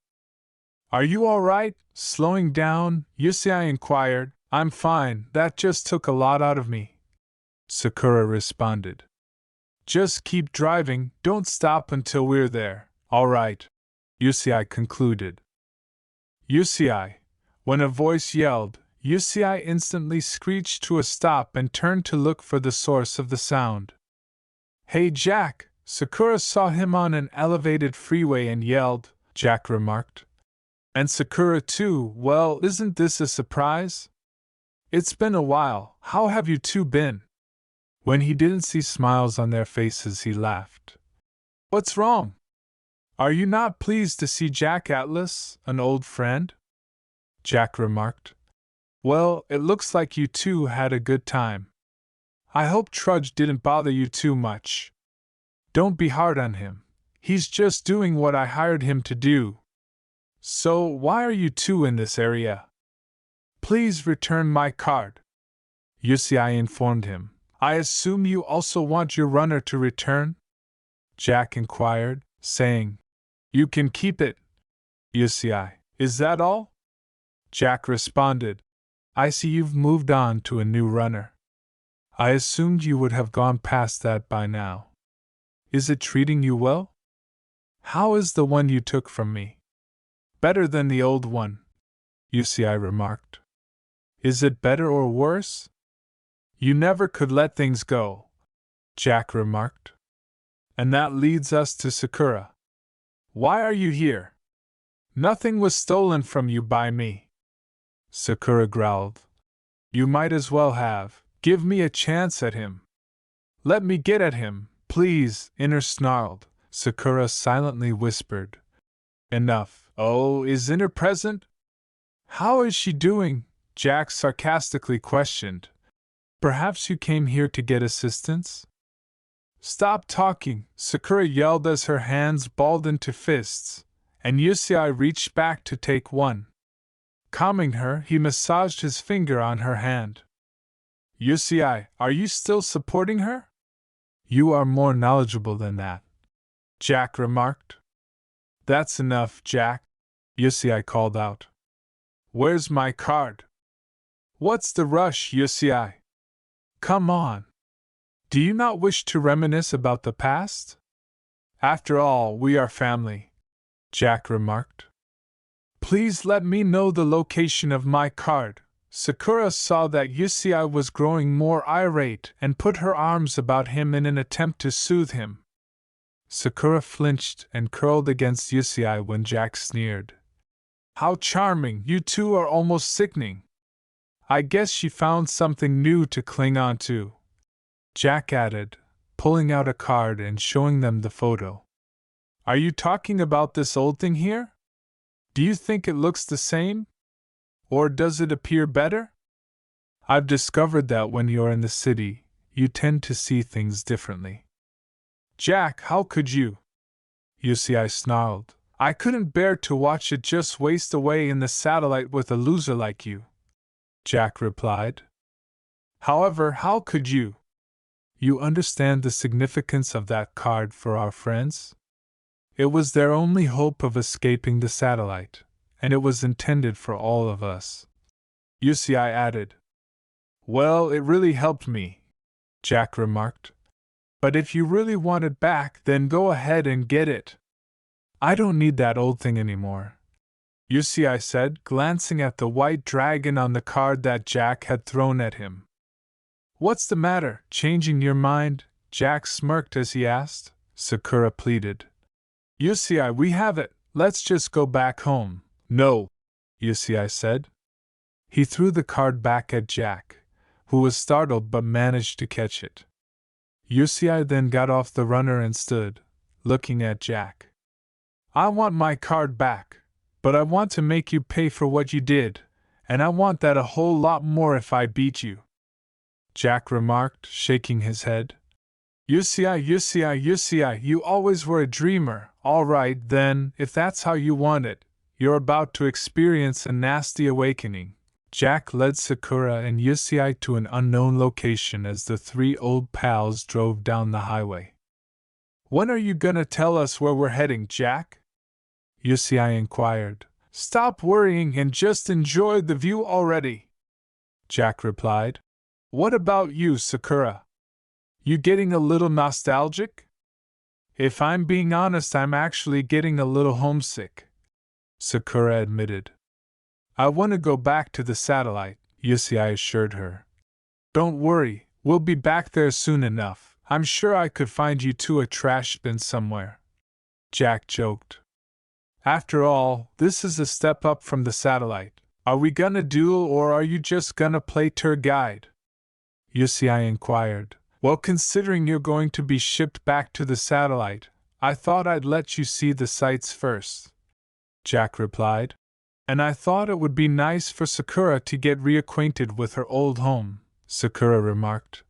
"Are you all right? Slowing down?" Yusei inquired. "I'm fine, that just took a lot out of me," Sakura responded. "Just keep driving, don't stop until we're there." "All right," Yusei concluded. "Yusei!" When a voice yelled, Yusei instantly screeched to a stop and turned to look for the source of the sound. "Hey Jack!" Sakura saw him on an elevated freeway and yelled, Jack remarked. "And Sakura too, well, isn't this a surprise? It's been a while, how have you two been?" When he didn't see smiles on their faces, he laughed. "What's wrong? Are you not pleased to see Jack Atlas, an old friend?" Jack remarked. "Well, it looks like you two had a good time. I hope Trudge didn't bother you too much. Don't be hard on him. He's just doing what I hired him to do. So, why are you two in this area?" "Please return my card," Yusei informed him. "I assume you also want your runner to return?" Jack inquired, saying, "You can keep it." Yusei, "Is that all?" Jack responded, "I see you've moved on to a new runner. I assumed you would have gone past that by now. Is it treating you well? How is the one you took from me?" "Better than the old one," Yusei remarked. "Is it better or worse?" "You never could let things go," Jack remarked. "And that leads us to Sakura. Why are you here?" "Nothing was stolen from you by me," Sakura growled. "You might as well have. Give me a chance at him." "Let me get at him, please," Inner snarled. Sakura silently whispered. "Enough." "Oh, is Inner present?" "How is she doing?" Jack sarcastically questioned. "Perhaps you came here to get assistance?" "Stop talking," Sakura yelled as her hands balled into fists, and Yusei reached back to take one. Calming her, he massaged his finger on her hand. "Yusei, are you still supporting her?" "You are more knowledgeable than that," Jack remarked. "That's enough, Jack," Yusei called out. "Where's my card?" "What's the rush, Yusei? Come on. Do you not wish to reminisce about the past? After all, we are family," Jack remarked. "Please let me know the location of my card." Sakura saw that Yusei was growing more irate and put her arms about him in an attempt to soothe him. Sakura flinched and curled against Yusei when Jack sneered. "How charming, you two are almost sickening. I guess she found something new to cling on to," Jack added, pulling out a card and showing them the photo. "Are you talking about this old thing here? Do you think it looks the same? Or does it appear better? I've discovered that when you're in the city, you tend to see things differently." "Jack, how could you?" Yusei snarled. "I couldn't bear to watch it just waste away in the satellite with a loser like you," Jack replied. "However, how could you? You understand the significance of that card for our friends? It was their only hope of escaping the satellite, and it was intended for all of us," Yusei added. "Well, it really helped me," Jack remarked. "But if you really want it back, then go ahead and get it." "I don't need that old thing anymore," Yusei said, glancing at the white dragon on the card that Jack had thrown at him. "What's the matter, changing your mind?" Jack smirked as he asked. Sakura pleaded. "Yusei, we have it, let's just go back home." "No," Yusei said. He threw the card back at Jack, who was startled but managed to catch it. Yusei then got off the runner and stood, looking at Jack. "I want my card back, but I want to make you pay for what you did, and I want that a whole lot more if I beat you," Jack remarked, shaking his head. Yusei, you always were a dreamer." "All right, then, if that's how you want it," you're about to experience a nasty awakening. Jack led Sakura and Yusei to an unknown location as the three old pals drove down the highway. When are you gonna tell us where we're heading, Jack? Yusei inquired. Stop worrying and just enjoy the view already, Jack replied. What about you, Sakura? You getting a little nostalgic? If I'm being honest, I'm actually getting a little homesick, Sakura admitted. I want to go back to the satellite, Yusei assured her. Don't worry, we'll be back there soon enough. I'm sure I could find you two a trash bin somewhere, Jack joked. After all, this is a step up from the satellite. Are we gonna duel or are you just gonna play tour guide? Yusei inquired. Well, considering you're going to be shipped back to the satellite, I thought I'd let you see the sights first, Jack replied. And I thought it would be nice for Sakura to get reacquainted with her old home, Sakura remarked.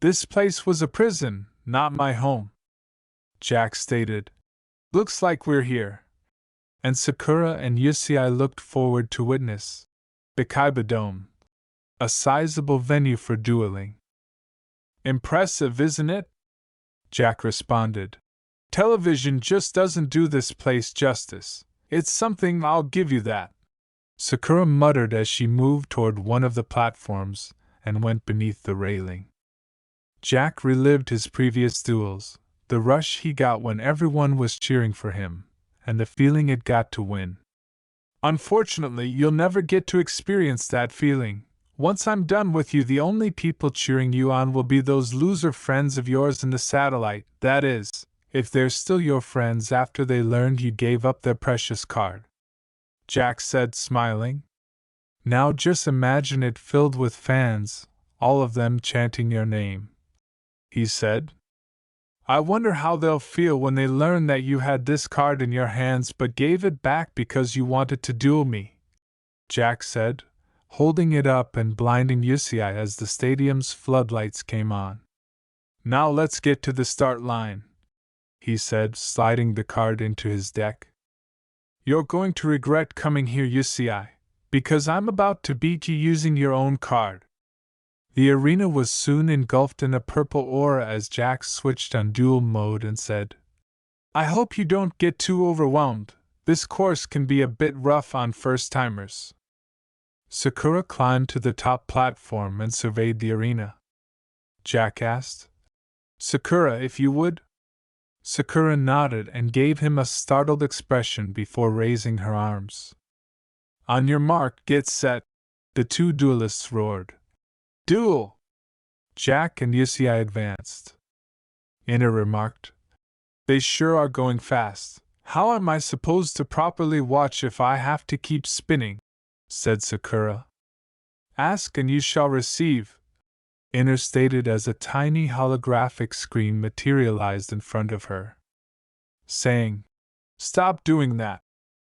This place was a prison, not my home, Jack stated. Looks like we're here. And Sakura and Yusei looked forward to witness the Kaiba Dome, a sizable venue for dueling. Impressive, isn't it? Jack responded. Television just doesn't do this place justice. It's something, I'll give you that. Sakura muttered as she moved toward one of the platforms and went beneath the railing. Jack relived his previous duels, the rush he got when everyone was cheering for him, and the feeling it got to win. Unfortunately, you'll never get to experience that feeling. Once I'm done with you, the only people cheering you on will be those loser friends of yours in the satellite, that is, if they're still your friends after they learned you gave up their precious card, Jack said, smiling. Now just imagine it filled with fans, all of them chanting your name, he said. I wonder how they'll feel when they learn that you had this card in your hands but gave it back because you wanted to duel me, Jack said, holding it up and blinding Yusei as the stadium's floodlights came on. Now let's get to the start line, he said, sliding the card into his deck. You're going to regret coming here, Yusei, because I'm about to beat you using your own card. The arena was soon engulfed in a purple aura as Jack switched on duel mode and said, I hope you don't get too overwhelmed. This course can be a bit rough on first-timers. Sakura climbed to the top platform and surveyed the arena. Jack asked, Sakura, if you would? Sakura nodded and gave him a startled expression before raising her arms. On your mark, get set, the two duelists roared. Duel! Jack and Yusei advanced. Ina remarked, They sure are going fast. How am I supposed to properly watch if I have to keep spinning? Said Sakura. Ask and you shall receive, Ina stated as a tiny holographic screen materialized in front of her. Saying, Stop doing that,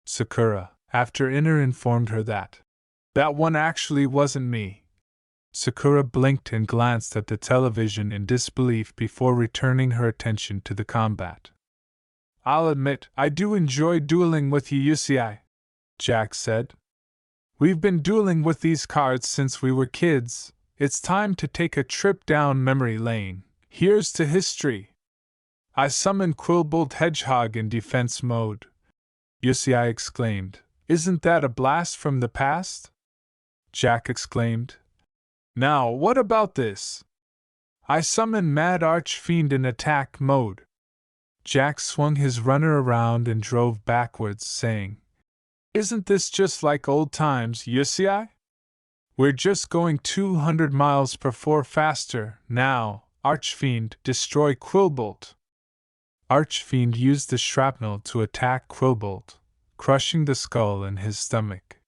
Sakura, after Ina informed her that one actually wasn't me. Sakura blinked and glanced at the television in disbelief before returning her attention to the combat. I'll admit, I do enjoy dueling with you, Yusei, Jack said. We've been dueling with these cards since we were kids. It's time to take a trip down memory lane. Here's to history. I summoned Quillbolt Hedgehog in defense mode, Yusei exclaimed. Isn't that a blast from the past? Jack exclaimed. Now, what about this? I summoned Mad Archfiend in attack mode. Jack swung his runner around and drove backwards, saying, Isn't this just like old times, Yusei? We're just going 200 miles per hour faster. Now, Archfiend, destroy Quillbolt. Archfiend used the shrapnel to attack Quillbolt, crushing the skull in his stomach.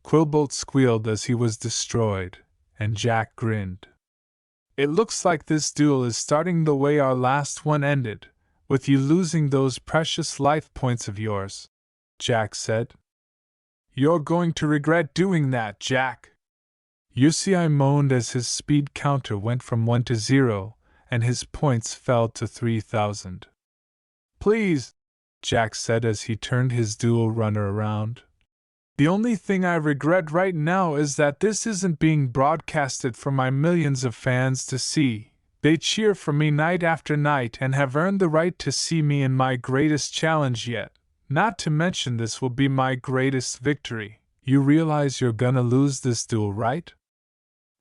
Quillbolt squealed as he was destroyed, and Jack grinned. It looks like this duel is starting the way our last one ended, with you losing those precious life points of yours, Jack said. You're going to regret doing that, Jack. Yusei moaned as his speed counter went from 1 to 0, and his points fell to 3,000. Please, Jack said as he turned his dual runner around. The only thing I regret right now is that this isn't being broadcasted for my millions of fans to see. They cheer for me night after night and have earned the right to see me in my greatest challenge yet. Not to mention this will be my greatest victory. You realize you're gonna lose this duel, right?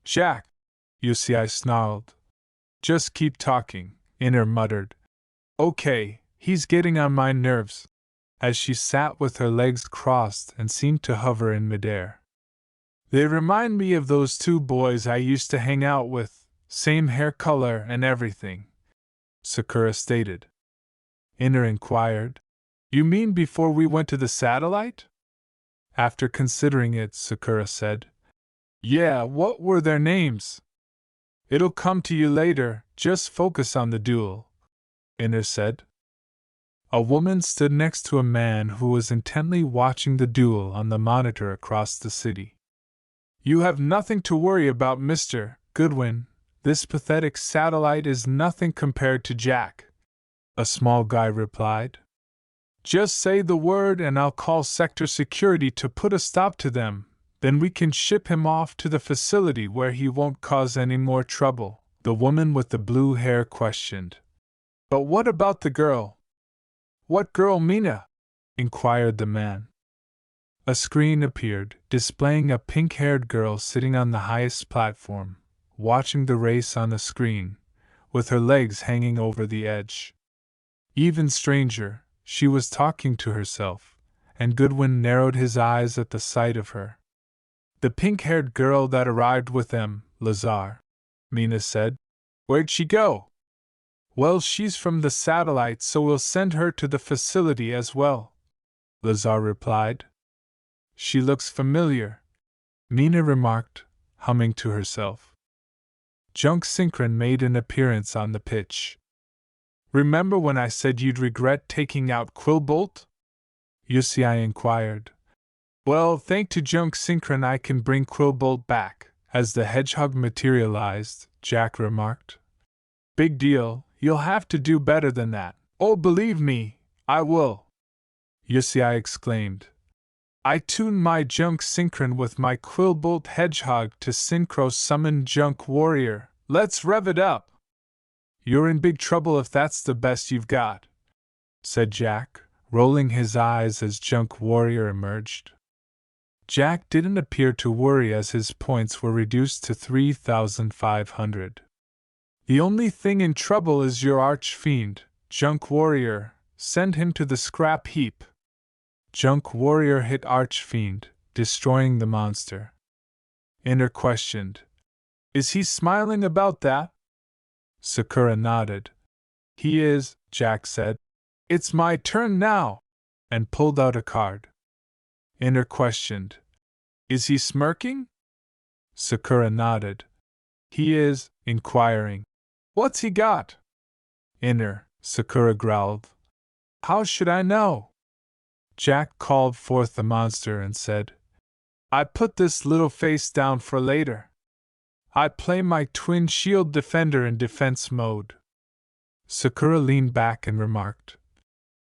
Jack, I snarled. Just keep talking, Inner muttered. Okay, he's getting on my nerves. As she sat with her legs crossed and seemed to hover in midair. They remind me of those two boys I used to hang out with, same hair color and everything, Sakura stated. Inner inquired. You mean before we went to the satellite? After considering it, Sakura said. Yeah, what were their names? It'll come to you later, just focus on the duel, Inner said. A woman stood next to a man who was intently watching the duel on the monitor across the city. You have nothing to worry about, Mr. Goodwin. This pathetic satellite is nothing compared to Jack, a small guy replied. Just say the word and I'll call sector security to put a stop to them, then we can ship him off to the facility where he won't cause any more trouble, the woman with the blue hair questioned. But what about the girl? What girl, Mina? Inquired the man. A screen appeared, displaying a pink-haired girl sitting on the highest platform, watching the race on the screen, with her legs hanging over the edge. Even stranger, she was talking to herself, and Goodwin narrowed his eyes at the sight of her. The pink-haired girl that arrived with them, Lazar, Mina said. Where'd she go? Well, she's from the satellite, so we'll send her to the facility as well, Lazar replied. She looks familiar, Mina remarked, humming to herself. Junk Synchron made an appearance on the pitch. Remember when I said you'd regret taking out Quillbolt? Yusei inquired. Well, thanks to Junk Synchron I can bring Quillbolt back, as the hedgehog materialized, Jack remarked. Big deal, you'll have to do better than that. Oh, believe me, I will, Yusei exclaimed. I tuned my Junk Synchron with my Quillbolt hedgehog to synchro summon Junk Warrior. Let's rev it up. You're in big trouble if that's the best you've got, said Jack, rolling his eyes as Junk Warrior emerged. Jack didn't appear to worry as his points were reduced to 3,500. The only thing in trouble is your arch-fiend, Junk Warrior. Send him to the scrap heap. Junk Warrior hit Arch-Fiend, destroying the monster. Inner questioned. Is he smiling about that? Sakura nodded. He is, Jack said. It's my turn now, and pulled out a card. Inner questioned. Is he smirking? Sakura nodded. He is, inquiring. What's he got? Inner, Sakura growled. How should I know? Jack called forth the monster and said, I put this little face down for later. I play my twin shield defender in defense mode. Sakura leaned back and remarked.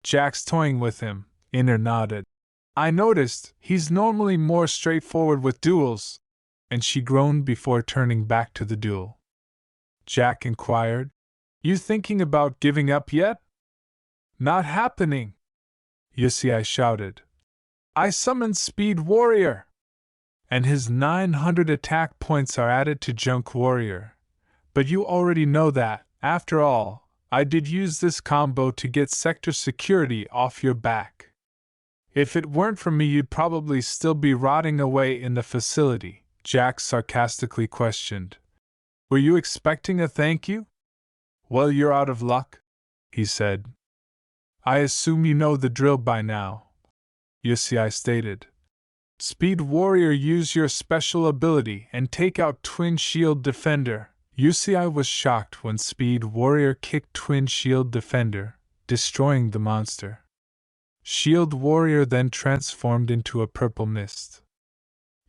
Jack's toying with him, Inner nodded. I noticed he's normally more straightforward with duels, and she groaned before turning back to the duel. Jack inquired, You thinking about giving up yet? Not happening, Yusei shouted. I summoned Speed Warrior! And his 900 attack points are added to Junk Warrior. But you already know that, after all, I did use this combo to get sector security off your back. If it weren't for me, you'd probably still be rotting away in the facility, Jack sarcastically questioned. Were you expecting a thank you? Well, you're out of luck, he said. I assume you know the drill by now, Yusei stated. Speed Warrior, use your special ability and take out Twin Shield Defender. Yusei was shocked when Speed Warrior kicked Twin Shield Defender, destroying the monster. Shield Warrior then transformed into a purple mist.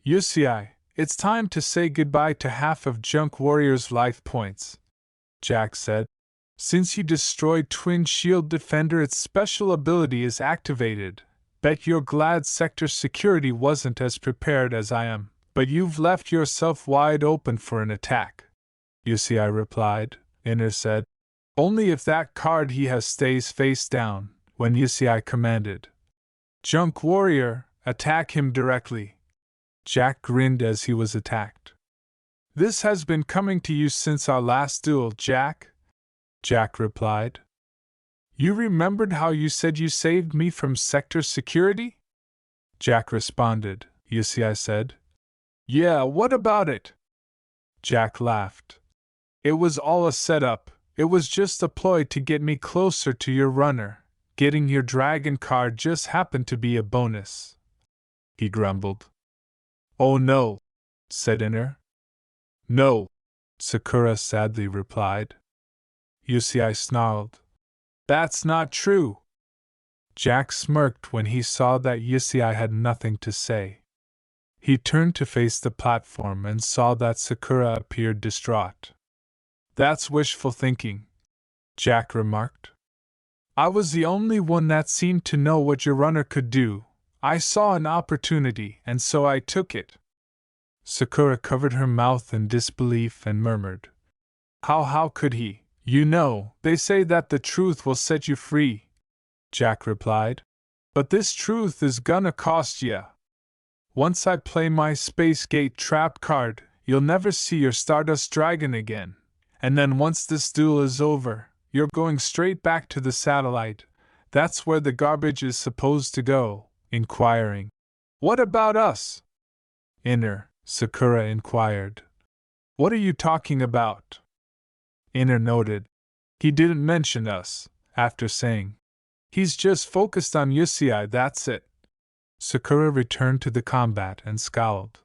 Yusei, it's time to say goodbye to half of Junk Warrior's life points, Jack said. Since you destroyed Twin Shield Defender, its special ability is activated. Bet you're glad Sector Security wasn't as prepared as I am, but you've left yourself wide open for an attack. You see, I replied. Inner said. Only if that card he has stays face down, when you see I commanded. Junk Warrior, attack him directly. Jack grinned as he was attacked. This has been coming to you since our last duel, Jack? Jack replied. You remembered how you said you saved me from Sector Security? Jack responded. You see, I said. Yeah, what about it? Jack laughed. It was all a setup. It was just a ploy to get me closer to your runner. Getting your dragon card just happened to be a bonus. He grumbled. Oh no, said Inner. No, Sakura sadly replied. You see, I snarled. That's not true. Jack smirked when he saw that Yusei had nothing to say. He turned to face the platform and saw that Sakura appeared distraught. That's wishful thinking, Jack remarked. I was the only one that seemed to know what your runner could do. I saw an opportunity, and so I took it. Sakura covered her mouth in disbelief and murmured. How could he? You know, they say that the truth will set you free, Jack replied. But this truth is gonna cost ya. Once I play my Space Gate trap card, you'll never see your Stardust Dragon again. And then once this duel is over, you're going straight back to the satellite. That's where the garbage is supposed to go, inquiring. What about us? Inner, Sakura inquired. What are you talking about? Inner noted. He didn't mention us, after saying. He's just focused on Yusei, that's it. Sakura returned to the combat and scowled.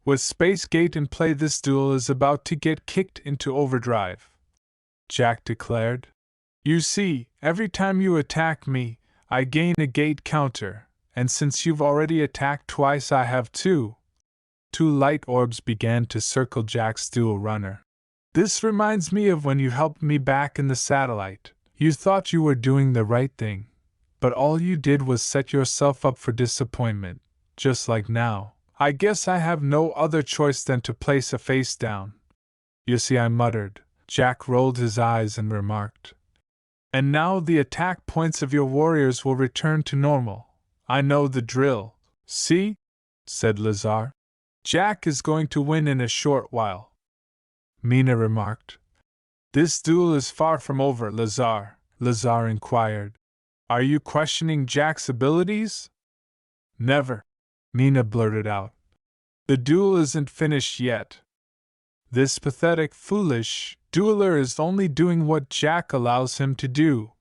With Space Gate in play, this duel is about to get kicked into overdrive, Jack declared. You see, every time you attack me, I gain a gate counter, and since you've already attacked twice, I have two. Two light orbs began to circle Jack's dual runner. This reminds me of when you helped me back in the satellite. You thought you were doing the right thing, but all you did was set yourself up for disappointment, just like now. I guess I have no other choice than to place a face down. You see, I muttered. Jack rolled his eyes and remarked. And now the attack points of your warriors will return to normal. I know the drill. See? Said Lazar. Jack is going to win in a short while. Mina remarked. This duel is far from over, Lazar, Lazar inquired. Are you questioning Jack's abilities? Never, Mina blurted out. The duel isn't finished yet. This pathetic, foolish dueler is only doing what Jack allows him to do,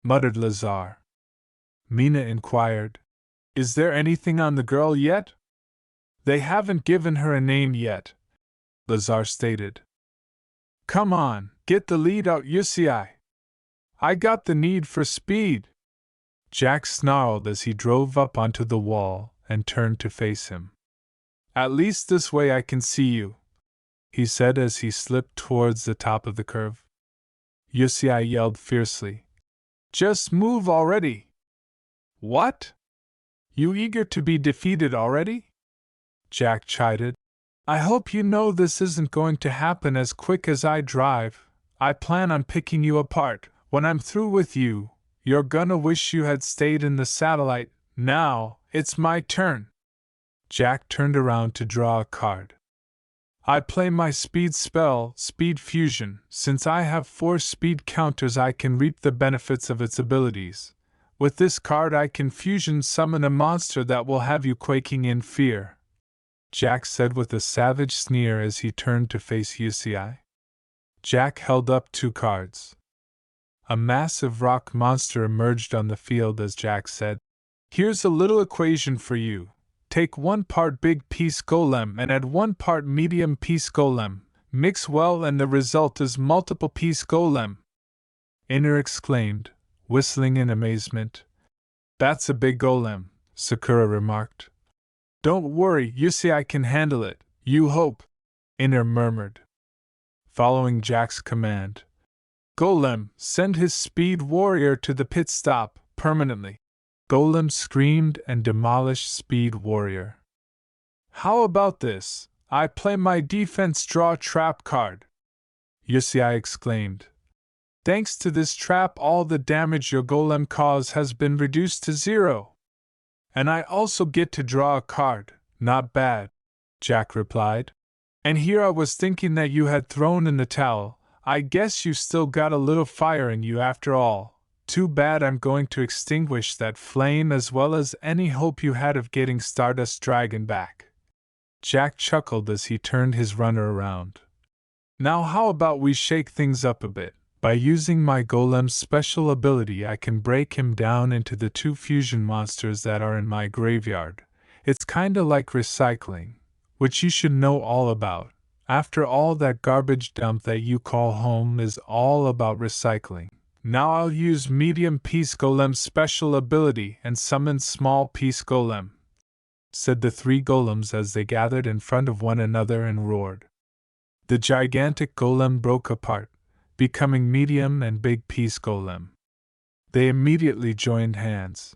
muttered Lazar. Mina inquired. Is there anything on the girl yet? They haven't given her a name yet, Lazar stated. Come on, get the lead out, Yusei. I got the need for speed. Jack snarled as he drove up onto the wall and turned to face him. At least this way I can see you, he said as he slipped towards the top of the curve. Yusei yelled fiercely. Just move already! What? You eager to be defeated already? Jack chided. I hope you know this isn't going to happen as quick as I drive. I plan on picking you apart. When I'm through with you, you're gonna wish you had stayed in the satellite. Now, it's my turn. Jack turned around to draw a card. I play my speed spell, Speed Fusion. Since I have 4 speed counters, I can reap the benefits of its abilities. With this card, I can fusion summon a monster that will have you quaking in fear, Jack said with a savage sneer as he turned to face Yusei. Jack held up 2 cards. A massive rock monster emerged on the field as Jack said, Here's a little equation for you. Take 1 part big piece golem and add 1 part medium piece golem. Mix well and the result is multiple piece golem. Inner exclaimed, whistling in amazement. That's a big golem, Sakura remarked. Don't worry, Yusei can handle it, you hope, Inner murmured. Following Jack's command, Golem, send his speed warrior to the pit stop, permanently. Golem screamed and demolished speed warrior. How about this? I play my defense draw trap card, Yusei exclaimed. Thanks to this trap, all the damage your golem caused has been reduced to 0. And I also get to draw a card. Not bad, Jack replied. And here I was thinking that you had thrown in the towel. I guess you still got a little fire in you after all. Too bad I'm going to extinguish that flame as well as any hope you had of getting Stardust Dragon back. Jack chuckled as he turned his runner around. Now how about we shake things up a bit? By using my golem's special ability, I can break him down into the 2 fusion monsters that are in my graveyard. It's kinda like recycling, which you should know all about. After all, that garbage dump that you call home is all about recycling. Now I'll use Medium Peace Golem's special ability and summon Small Peace Golem, said the 3 golems as they gathered in front of one another and roared. The gigantic golem broke apart, becoming Medium and Big Peace Golem. They immediately joined hands.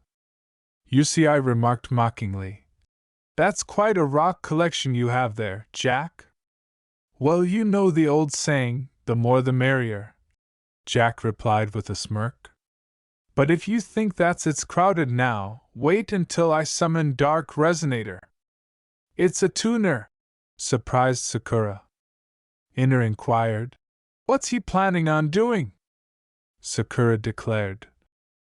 Yusei remarked mockingly, "That's quite a rock collection you have there, Jack." "Well, you know the old saying, the more the merrier," Jack replied with a smirk. "But if you think it's crowded now, wait until I summon Dark Resonator." "It's a tuner," surprised Sakura. Inner inquired, "What's he planning on doing?" Sakura declared,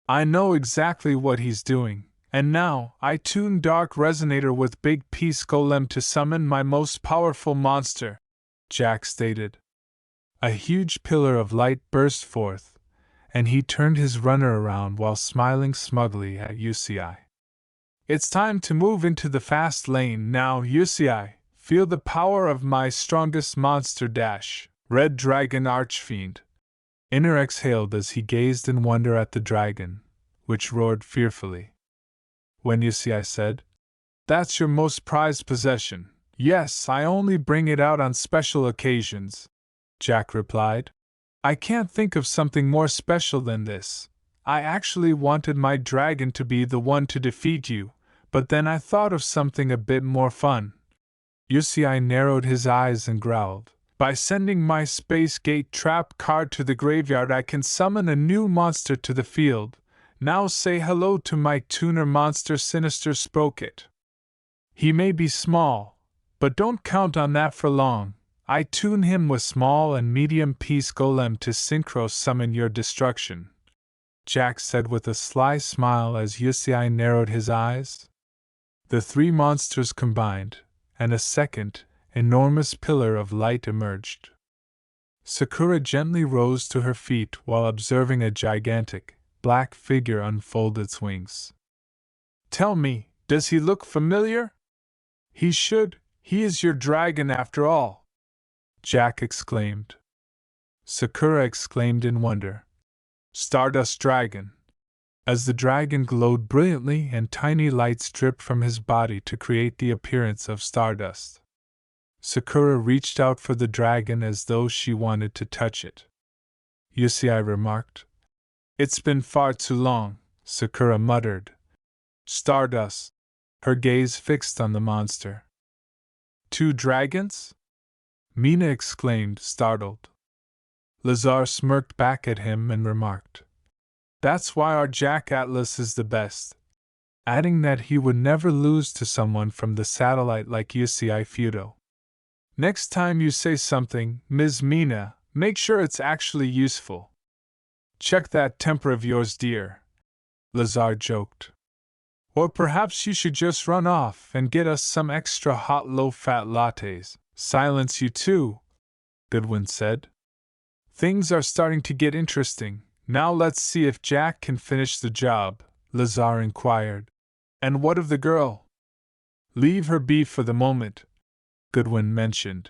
"I know exactly what he's doing, and now I tune Dark Resonator with Big Peace Golem to summon my most powerful monster," Jack stated. A huge pillar of light burst forth, and he turned his runner around while smiling smugly at Yusei. "It's time to move into the fast lane now, Yusei. Feel the power of my strongest monster dash, Red Dragon Archfiend." Inner exhaled as he gazed in wonder at the dragon, which roared fearfully. When Yusei said, "That's your most prized possession." "Yes, I only bring it out on special occasions," Jack replied. "I can't think of something more special than this. I actually wanted my dragon to be the one to defeat you, but then I thought of something a bit more fun." Yusei narrowed his eyes and growled, "By sending my Space Gate trap card to the graveyard, I can summon a new monster to the field. Now say hello to my tuner monster, Sinister Sprocket. He may be small, but don't count on that for long. I tune him with Small and Medium Peace Golem to synchro summon your destruction," Jack said with a sly smile as Yusei narrowed his eyes. The 3 monsters combined, and a second, enormous pillar of light emerged. Sakura gently rose to her feet while observing a gigantic, black figure unfold its wings. "Tell me, does he look familiar?" "He should, he is your dragon after all," Jack exclaimed. Sakura exclaimed in wonder, "Stardust Dragon!" as the dragon glowed brilliantly and tiny lights dripped from his body to create the appearance of stardust. Sakura reached out for the dragon as though she wanted to touch it. Yusei remarked, "It's been far too long," Sakura muttered. "Stardust," her gaze fixed on the monster. "2 dragons?" Mina exclaimed, startled. Lazar smirked back at him and remarked, "That's why our Jack Atlas is the best," adding that he would never lose to someone from the satellite like Yusei Fudo. "Next time you say something, Ms. Mina, make sure it's actually useful. Check that temper of yours, dear," Lazar joked. "Or perhaps you should just run off and get us some extra hot low-fat lattes." "Silence you too," Goodwin said. "Things are starting to get interesting. Now let's see if Jack can finish the job," Lazar inquired. "And what of the girl?" "Leave her be for the moment," Goodwin mentioned.